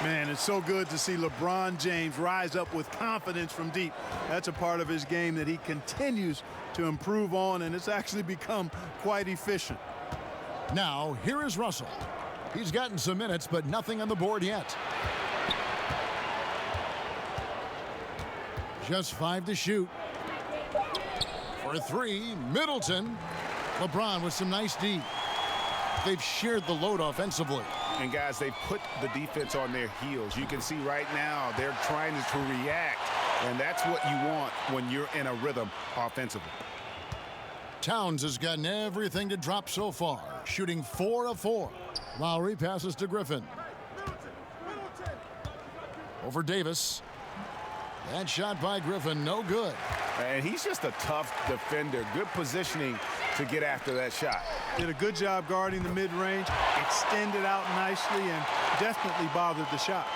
Man, it's so good to see LeBron James rise up with confidence from deep. That's a part of his game that he continues to improve on, and it's actually become quite efficient. Now, here is Russell. He's gotten some minutes, but nothing on the board yet. Just 5 to shoot. For 3, Middleton. LeBron with some nice D. They've shared the load offensively. And guys, they've put the defense on their heels. You can see right now they're trying to react, and that's what you want when you're in a rhythm offensively. Towns has gotten everything to drop so far, shooting 4 of 4. Lowry passes to Griffin. Over Davis. That shot by Griffin, no good. And he's just a tough defender. Good positioning to get after that shot. Did a good job guarding the mid-range, extended out nicely, and definitely bothered the shot.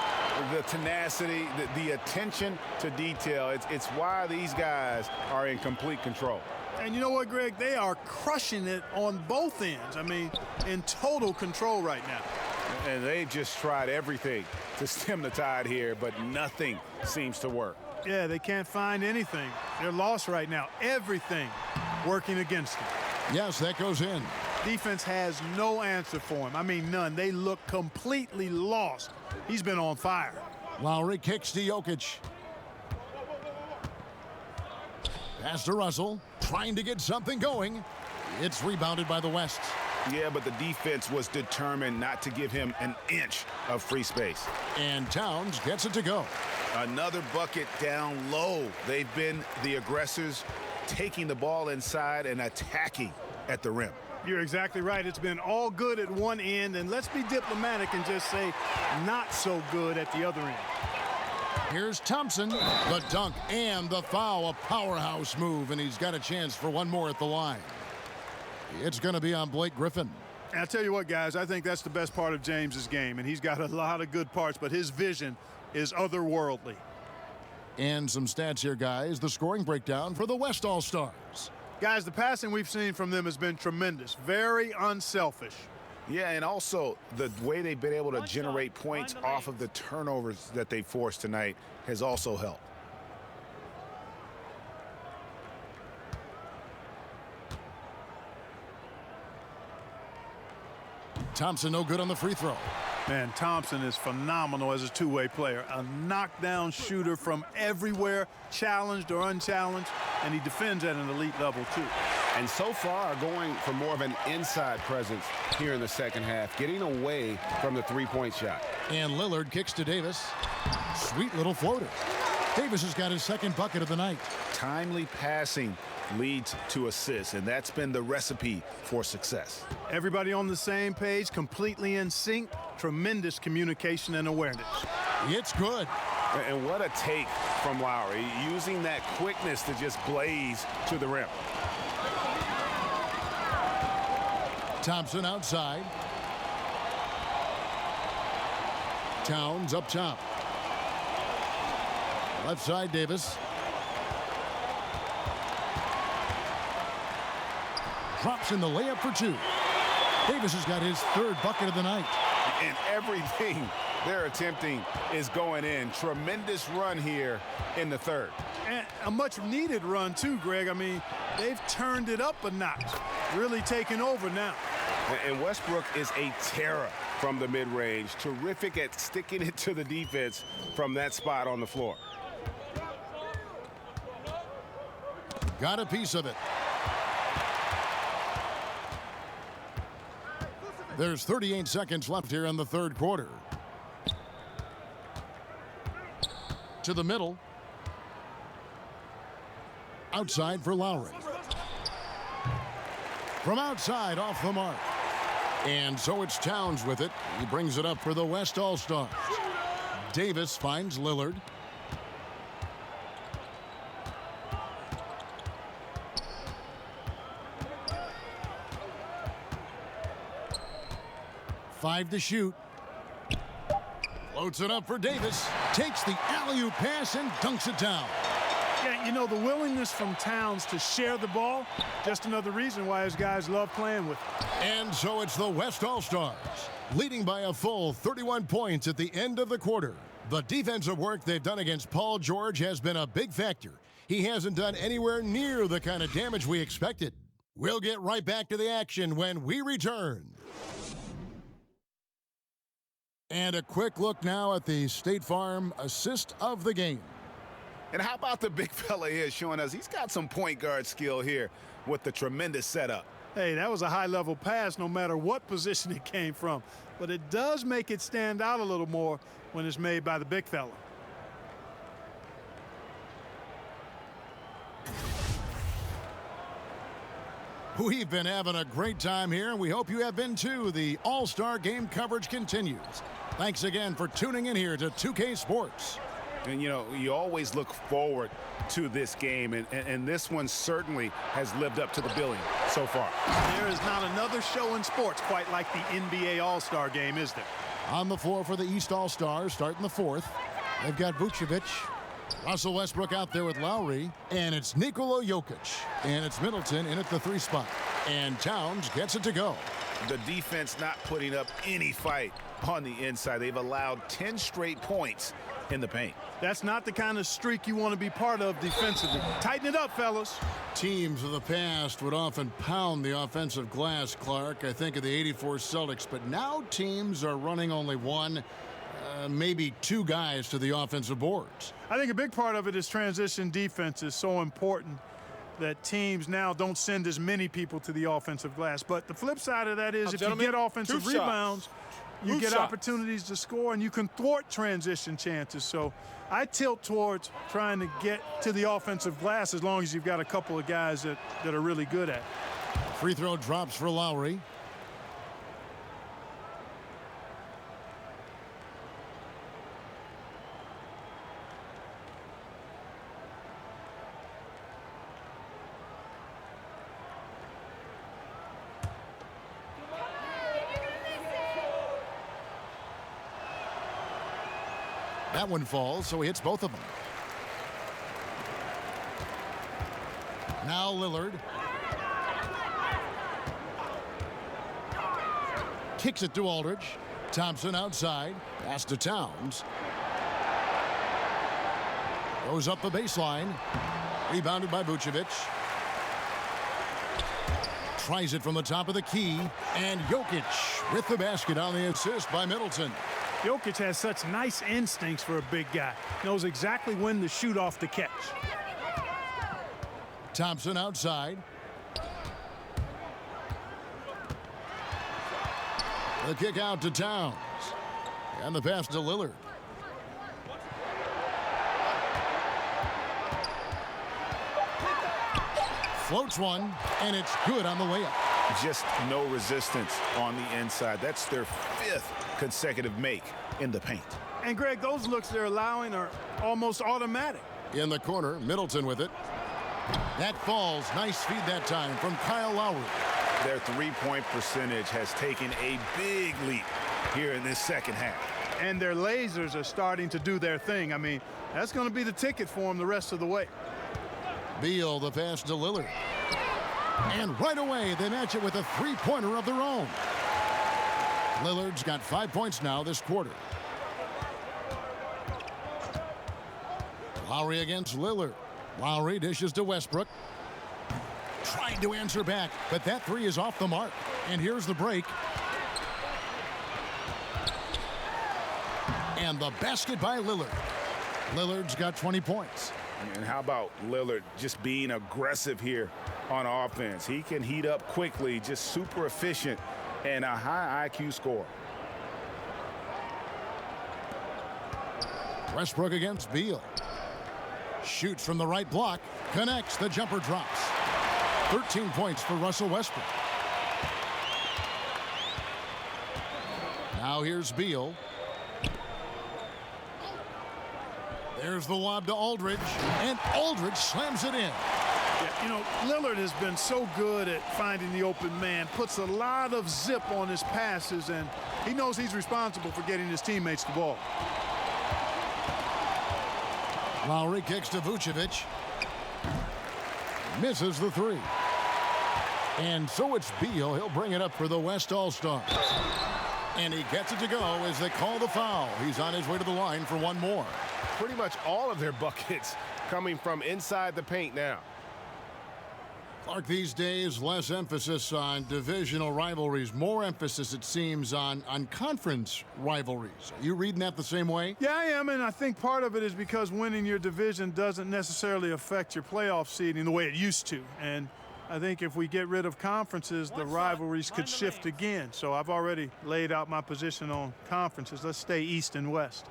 The tenacity, the attention to detail, it's why these guys are in complete control. And you know what, Greg? They are crushing it on both ends. I mean, in total control right now. And they've just tried everything to stem the tide here, but nothing seems to work. Yeah, they can't find anything. They're lost right now. Everything working against them. Yes, that goes in. Defense has no answer for him. I mean, none. They look completely lost. He's been on fire. Lowry kicks to Jokic. Pass to Russell, trying to get something going. It's rebounded by the West. Yeah, but the defense was determined not to give him an inch of free space. And Towns gets it to go. Another bucket down low. They've been the aggressors, taking the ball inside and attacking at the rim. You're exactly right. It's been all good at one end, and let's be diplomatic and just say not so good at the other end. Here's Thompson, the dunk and the foul, a powerhouse move, and he's got a chance for one more at the line. It's going to be on Blake Griffin. And I'll tell you what, guys, I think that's the best part of James's game, and he's got a lot of good parts, but his vision is otherworldly. And some stats here, guys. The scoring breakdown for the West All-Stars. Guys, the passing we've seen from them has been tremendous. Very unselfish. Yeah, and also the way they've been able to generate points off of the turnovers that they forced tonight has also helped. Thompson no good on the free throw. Man, Thompson is phenomenal as a two-way player. A knockdown shooter from everywhere, challenged or unchallenged, and he defends at an elite level, too. And so far, going for more of an inside presence here in the second half, getting away from the three-point shot. And Lillard kicks to Davis. Sweet little floater. Davis has got his second bucket of the night. Timely passing leads to assists, and that's been the recipe for success. Everybody on the same page, completely in sync, tremendous communication and awareness. It's good. And what a take from Lowry, using that quickness to just blaze to the rim. Thompson outside. Towns up top. Left side, Davis. Drops in the layup for two. Davis has got his third bucket of the night. And everything they're attempting is going in. Tremendous run here in the third. And a much-needed run, too, Greg. I mean, they've turned it up a notch. Really taking over now. And Westbrook is a terror from the mid-range. Terrific at sticking it to the defense from that spot on the floor. Got a piece of it. There's 38 seconds left here in the third quarter. To the middle. Outside for Lowry. From outside, off the mark. And so it's Towns with it. He brings it up for the West All-Stars. Davis finds Lillard. 5 to shoot. Floats it up for Davis. Takes the alley-oop pass and dunks it down. Yeah, you know, the willingness from Towns to share the ball, just another reason why his guys love playing with him. And so it's the West All-Stars, leading by a full 31 points at the end of the quarter. The defensive work they've done against Paul George has been a big factor. He hasn't done anywhere near the kind of damage we expected. We'll get right back to the action when we return. And a quick look now at the State Farm assist of the game. And how about the big fella here showing us he's got some point guard skill here with the tremendous setup. Hey, that was a high-level pass no matter what position it came from. But it does make it stand out a little more when it's made by the big fella. We've been having a great time here, and we hope you have been too. The All-Star Game coverage continues. Thanks again for tuning in here to 2K Sports. And, you know, you always look forward to this game, and this one certainly has lived up to the billing so far. There is not another show in sports quite like the NBA All-Star Game, is there? On the floor for the East All-Stars, starting the fourth. They've got Vucevic, Russell Westbrook out there with Lowry, and it's Nikola Jokic. And it's Middleton in at the 3 spot. And Towns gets it to go. The defense not putting up any fight on the inside. They've allowed 10 straight points in the paint. That's not the kind of streak you want to be part of defensively. Tighten it up, fellas. Teams of the past would often pound the offensive glass, Clark. I think of the '84 Celtics, but now teams are running only one, maybe 2 guys to the offensive boards. I think a big part of it is transition defense is so important that teams now don't send as many people to the offensive glass. But the flip side of that is if you get offensive rebounds, you get opportunities to score, and you can thwart transition chances. So I tilt towards trying to get to the offensive glass as long as you've got a couple of guys that are really good at it. Free throw drops for Lowry. That one falls, so he hits both of them. Now Lillard. Kicks it to Aldridge. Thompson outside. Pass to Towns. Goes up the baseline. Rebounded by Vucevic. Tries it from the top of the key. And Jokic with the basket on the assist by Middleton. Jokic has such nice instincts for a big guy. Knows exactly when to shoot off the catch. Thompson outside. The kick out to Towns. And the pass to Lillard. Floats one, and it's good on the way up. Just no resistance on the inside. That's their 5th consecutive make in the paint. And, Greg, those looks they're allowing are almost automatic. In the corner, Middleton with it. That falls. Nice feed that time from Kyle Lowry. Their 3-point percentage has taken a big leap here in this second half. And their lasers are starting to do their thing. I mean, that's going to be the ticket for them the rest of the way. Beal, the pass to Lillard. And right away, they match it with a 3-pointer of their own. Lillard's got 5 points now this quarter. Lowry against Lillard. Lowry dishes to Westbrook. Trying to answer back, but that 3 is off the mark. And here's the break. And the basket by Lillard. Lillard's got 20 points. And how about Lillard just being aggressive here on offense? He can heat up quickly, just super efficient, and a high IQ score. Westbrook against Beal. Shoots from the right block. Connects. The jumper drops. 13 points for Russell Westbrook. Now here's Beal. There's the lob to Aldridge. And Aldridge slams it in. Yeah, you know, Lillard has been so good at finding the open man, puts a lot of zip on his passes, and he knows he's responsible for getting his teammates the ball. Lowry kicks to Vucevic. Misses the three. And so it's Beal. He'll bring it up for the West All-Stars. And he gets it to go as they call the foul. He's on his way to the line for one more. Pretty much all of their buckets coming from inside the paint now. Clark, these days, less emphasis on divisional rivalries, more emphasis, it seems, on conference rivalries. Are you reading that the same way? Yeah, I am, and I think part of it is because winning your division doesn't necessarily affect your playoff seeding the way it used to. And I think if we get rid of conferences, the rivalries could shift again. So I've already laid out my position on conferences. Let's stay East and West.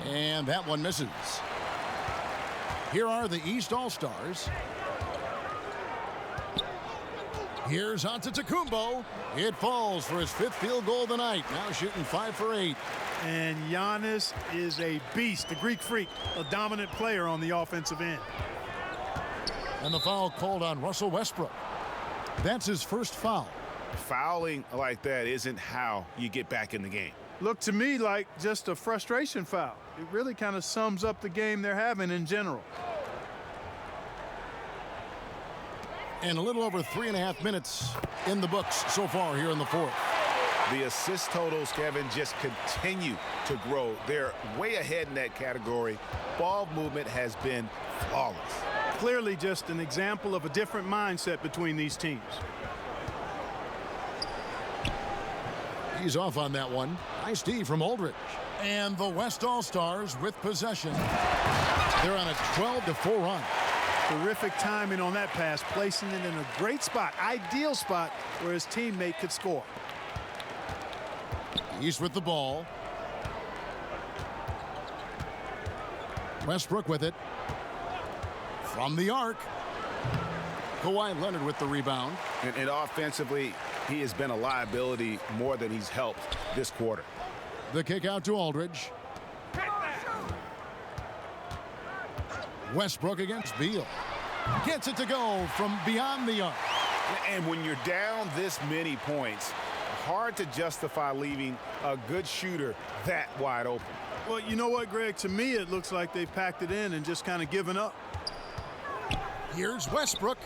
And that one misses. Here are the East All-Stars. Here's Antetokounmpo. It falls for his 5th field goal of the night. Now shooting 5 for 8. And Giannis is a beast, a Greek freak, a dominant player on the offensive end. And the foul called on Russell Westbrook. That's his first foul. Fouling like that isn't how you get back in the game. Looked to me like just a frustration foul. It really kind of sums up the game they're having in general. And a little over 3.5 minutes in the books so far here in the fourth. The assist totals, Kevin, just continue to grow. They're way ahead in that category. Ball movement has been flawless. Clearly just an example of a different mindset between these teams. He's off on that one. Nice D from Aldridge. And the West All-Stars with possession. They're on a 12-4 run. Terrific timing on that pass, placing it in a great spot, ideal spot where his teammate could score. East with the ball. Westbrook with it. From the arc. Kawhi Leonard with the rebound. And offensively, he has been a liability more than he's helped this quarter. The kick out to Aldridge. Westbrook against Beal. Gets it to go from beyond the arc. And when you're down this many points, hard to justify leaving a good shooter that wide open. Well, you know what, Greg? To me, it looks like they've packed it in and just kind of given up. Here's Westbrook.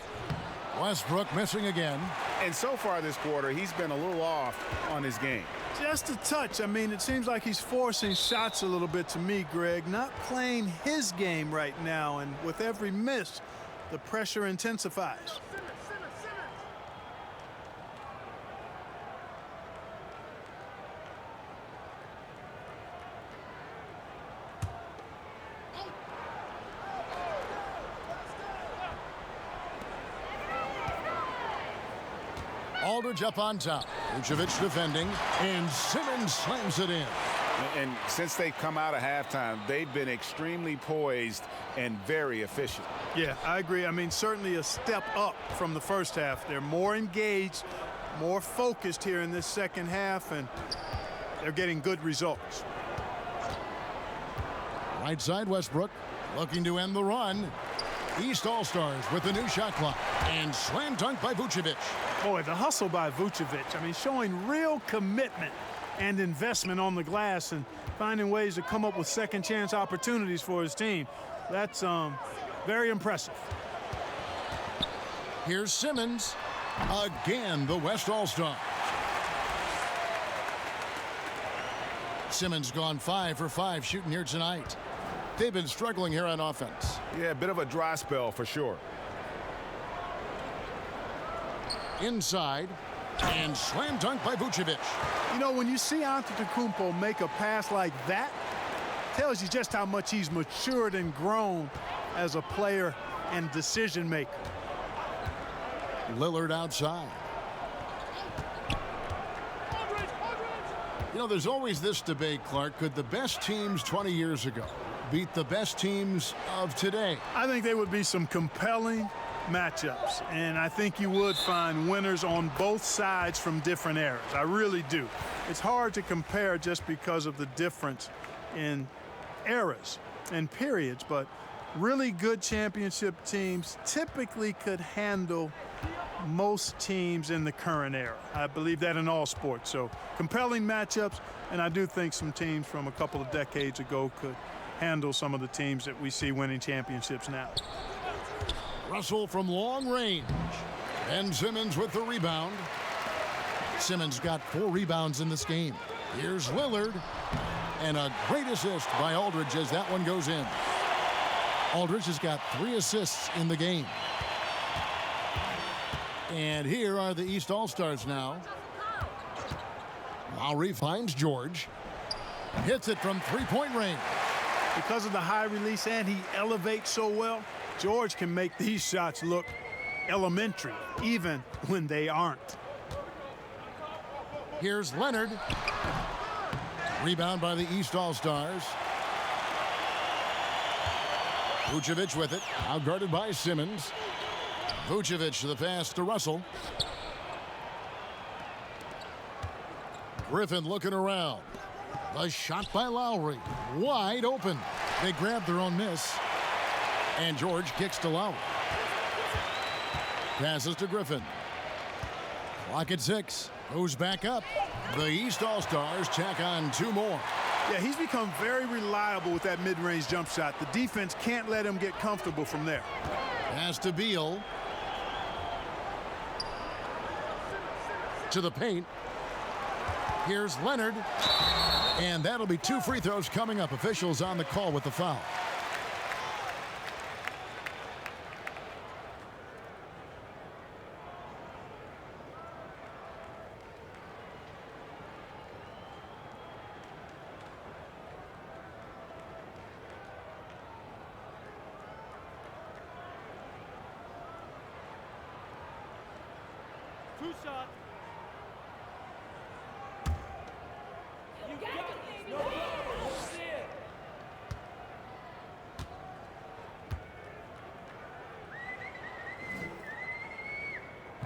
Westbrook missing again. And so far this quarter, he's been a little off on his game. Just a touch. I mean, it seems like he's forcing shots a little bit to me, Greg. Not playing his game right now, and with every miss, the pressure intensifies. Aldridge up on top. Vucevic defending, and Simmons slams it in. And since they've come out of halftime, they've been extremely poised and very efficient. Yeah, I agree. I mean, certainly a step up from the first half. They're more engaged, more focused here in this second half, and they're getting good results. Right side, Westbrook looking to end the run. East All-Stars with the new shot clock. And slam dunk by Vucevic. Boy, the hustle by Vucevic. I mean, showing real commitment and investment on the glass and finding ways to come up with second chance opportunities for his team. That's very impressive. Here's Simmons. Again, the West All-Star. Simmons gone 5 for 5 shooting here tonight. They've been struggling here on offense. Yeah, a bit of a dry spell for sure. Inside, and slam dunk by Vucevic. You know, when you see Antetokounmpo make a pass like that, tells you just how much he's matured and grown as a player and decision maker. Lillard outside. You know, there's always this debate, Clark. Could the best teams 20 years ago beat the best teams of today? I think there would be some compelling matchups, and I think you would find winners on both sides from different eras. I really do. It's hard to compare just because of the difference in eras and periods, but really good championship teams typically could handle most teams in the current era. I believe that in all sports. So compelling matchups, and I do think some teams from a couple of decades ago could handle some of the teams that we see winning championships now. Russell from long range. Ben Simmons with the rebound. Simmons got 4 rebounds in this game. Here's Lillard. And a great assist by Aldridge as that one goes in. Aldridge has got 3 assists in the game. And here are the East All-Stars now. Lowry finds George. Hits it from 3-point range. Because of the high release and he elevates so well, George can make these shots look elementary, even when they aren't. Here's Leonard. Rebound by the East All-Stars. Vucevic with it, outguarded by Simmons. Vucevic to the pass to Russell. Griffin looking around. The shot by Lowry, wide open. They grab their own miss. And George kicks to Lowry. Passes to Griffin. Clock at 6. Goes back up. The East All-Stars tack on 2 more. Yeah, he's become very reliable with that mid-range jump shot. The defense can't let him get comfortable from there. Pass to Beal. To the paint. Here's Leonard. And that'll be 2 free throws coming up. Officials on the call with the foul.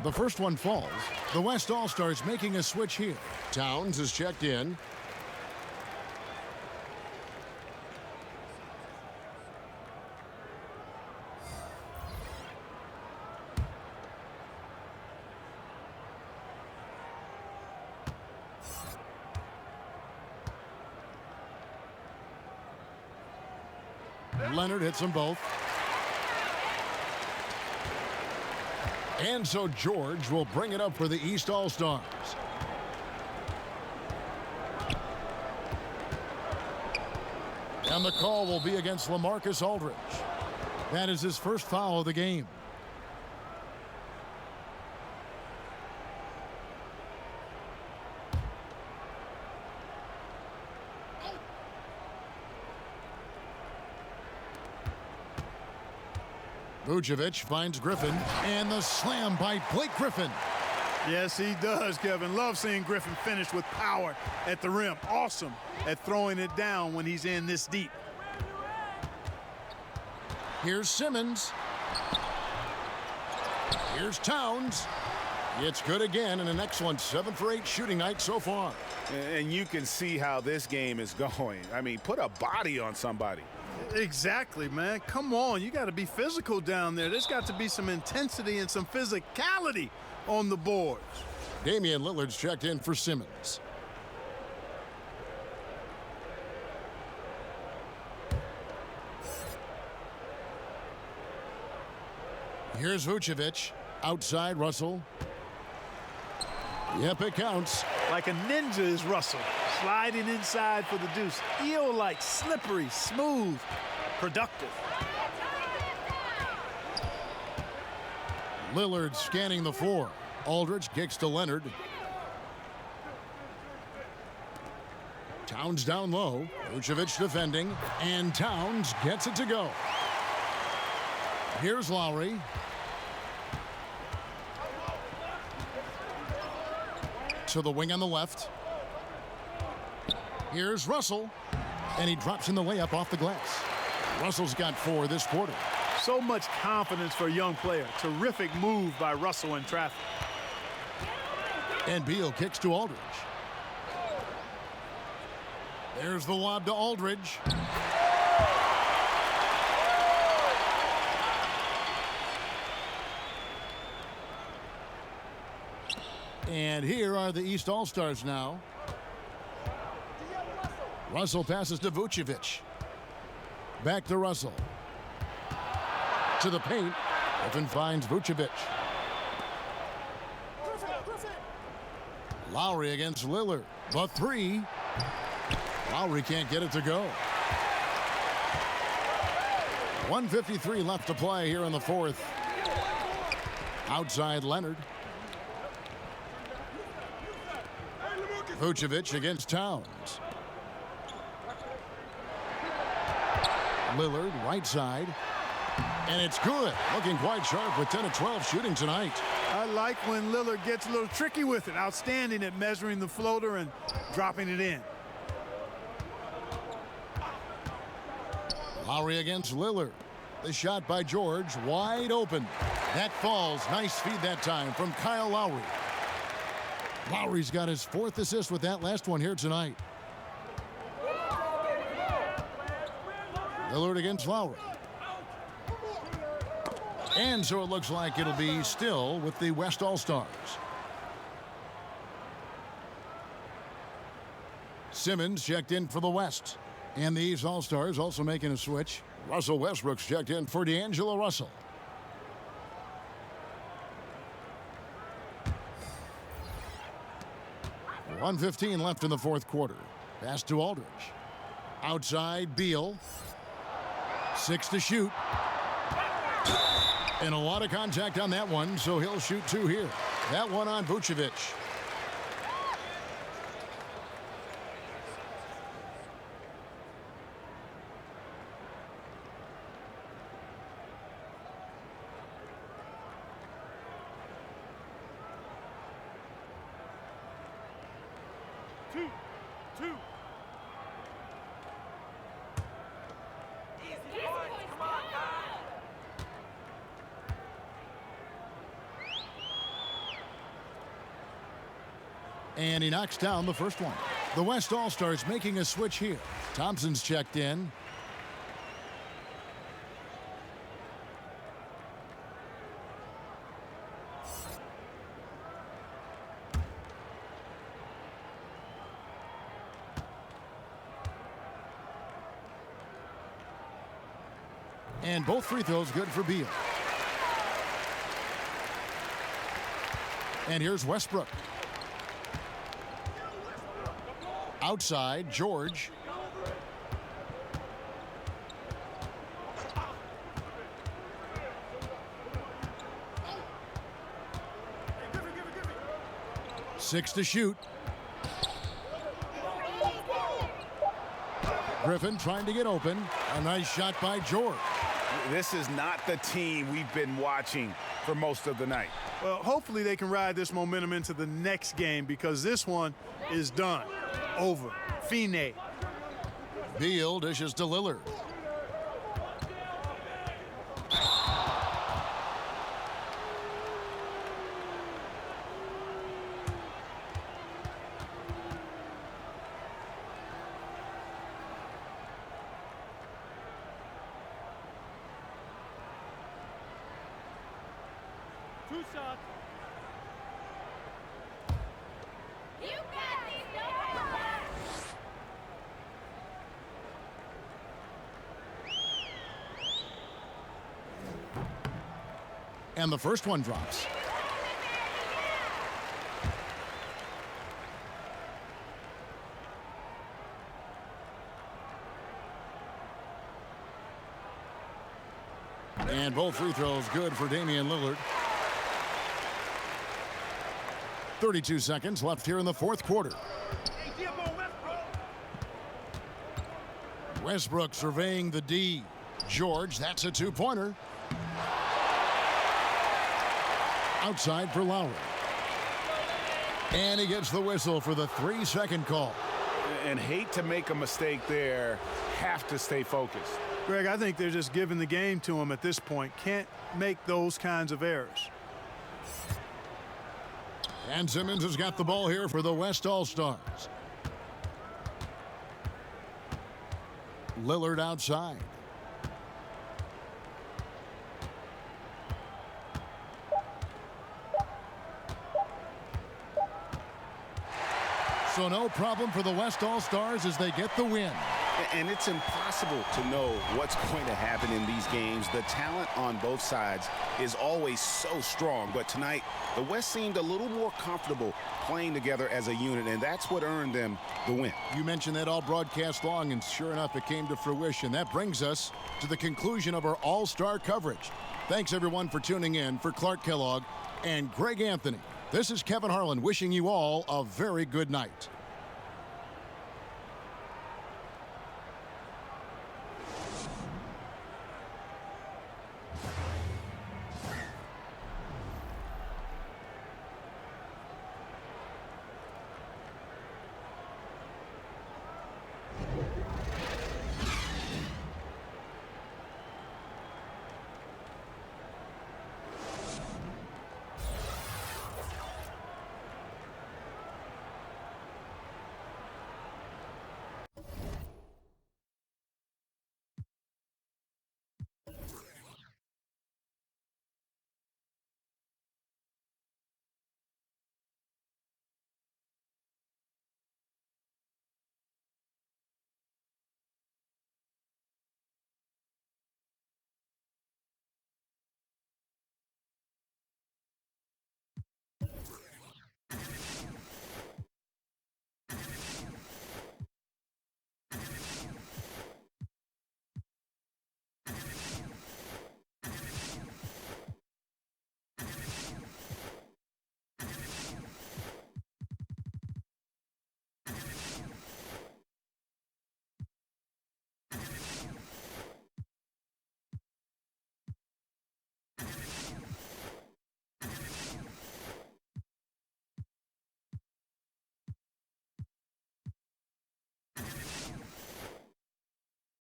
The first one falls. The West All-Stars making a switch here. Towns is checked in. Leonard hits them both. And so George will bring it up for the East All-Stars. And the call will be against LaMarcus Aldridge. That is his first foul of the game. Vucevic finds Griffin, and the slam by Blake Griffin. Yes, he does, Kevin. Love seeing Griffin finish with power at the rim. Awesome at throwing it down when he's in this deep. Here's Simmons. Here's Towns. It's good again, and an excellent 7 for 8 shooting night so far. And you can see how this game is going. I mean, put a body on somebody. Exactly, man. Come on. You got to be physical down there. There's got to be some intensity and some physicality on the boards. Damian Lillard's checked in for Simmons. Here's Vucevic. Outside Russell. Yep, it counts. Like a ninja is Russell. Sliding inside for the deuce. Eel-like, slippery, smooth, productive. Lillard scanning the floor. Aldridge kicks to Leonard. Towns down low. Vucevic defending. And Towns gets it to go. Here's Lowry. To the wing on the left. Here's Russell. And he drops in the layup off the glass. Russell's got 4 this quarter. So much confidence for a young player. Terrific move by Russell in traffic. And Beal kicks to Aldridge. There's the lob to Aldridge. And here are the East All-Stars now. Russell passes to Vucevic. Back to Russell. To the paint. Griffin finds Vucevic. Lowry against Lillard. The three. Lowry can't get it to go. 1:53 left to play here in the fourth. Outside Leonard. Vucevic against Towns. Lillard, right side. And it's good. Looking quite sharp with 10 of 12 shooting tonight. I like when Lillard gets a little tricky with it. Outstanding at measuring the floater and dropping it in. Lowry against Lillard. The shot by George, wide open. That falls. Nice feed that time from Kyle Lowry. Lowry's got his fourth assist with that last one here tonight. Lillard against Lowry. And so it looks like it'll be still with the West All-Stars. Simmons checked in for the West. And the East All-Stars also making a switch. Russell Westbrook's checked in for D'Angelo Russell. .115 left in the fourth quarter. Pass to Aldridge. Outside Beal. 6 to shoot. And a lot of contact on that one, so he'll shoot 2 here. That one on Vucevic. And he knocks down the first one. The West All-Stars making a switch here. Thompson's checked in. And both free throws good for Beal. And here's Westbrook. Outside, George. Six to shoot. Griffin trying to get open. A nice shot by George. This is not the team we've been watching for most of the night. Well, hopefully they can ride this momentum into the next game because this one is done. Over. Fine. Beal dishes to Lillard. Two shots. And the first one drops. And both free throws good for Damian Lillard. 32 seconds left here in the fourth quarter. Westbrook surveying the D. George, that's a two-pointer. Outside for Lowry. And he gets the whistle for the 3-second call. And hate to make a mistake there, have to stay focused. Greg, I think they're just giving the game to him at this point. Can't make those kinds of errors. And Simmons has got the ball here for the West All-Stars. Lillard outside. So no problem for the West All-Stars as they get the win. And it's impossible to know what's going to happen in these games. The talent on both sides is always so strong. But tonight, the West seemed a little more comfortable playing together as a unit, and that's what earned them the win. You mentioned that all broadcast long, and sure enough, it came to fruition. That brings us to the conclusion of our All-Star coverage. Thanks, everyone, for tuning in. For Clark Kellogg and Greg Anthony, this is Kevin Harlan wishing you all a very good night.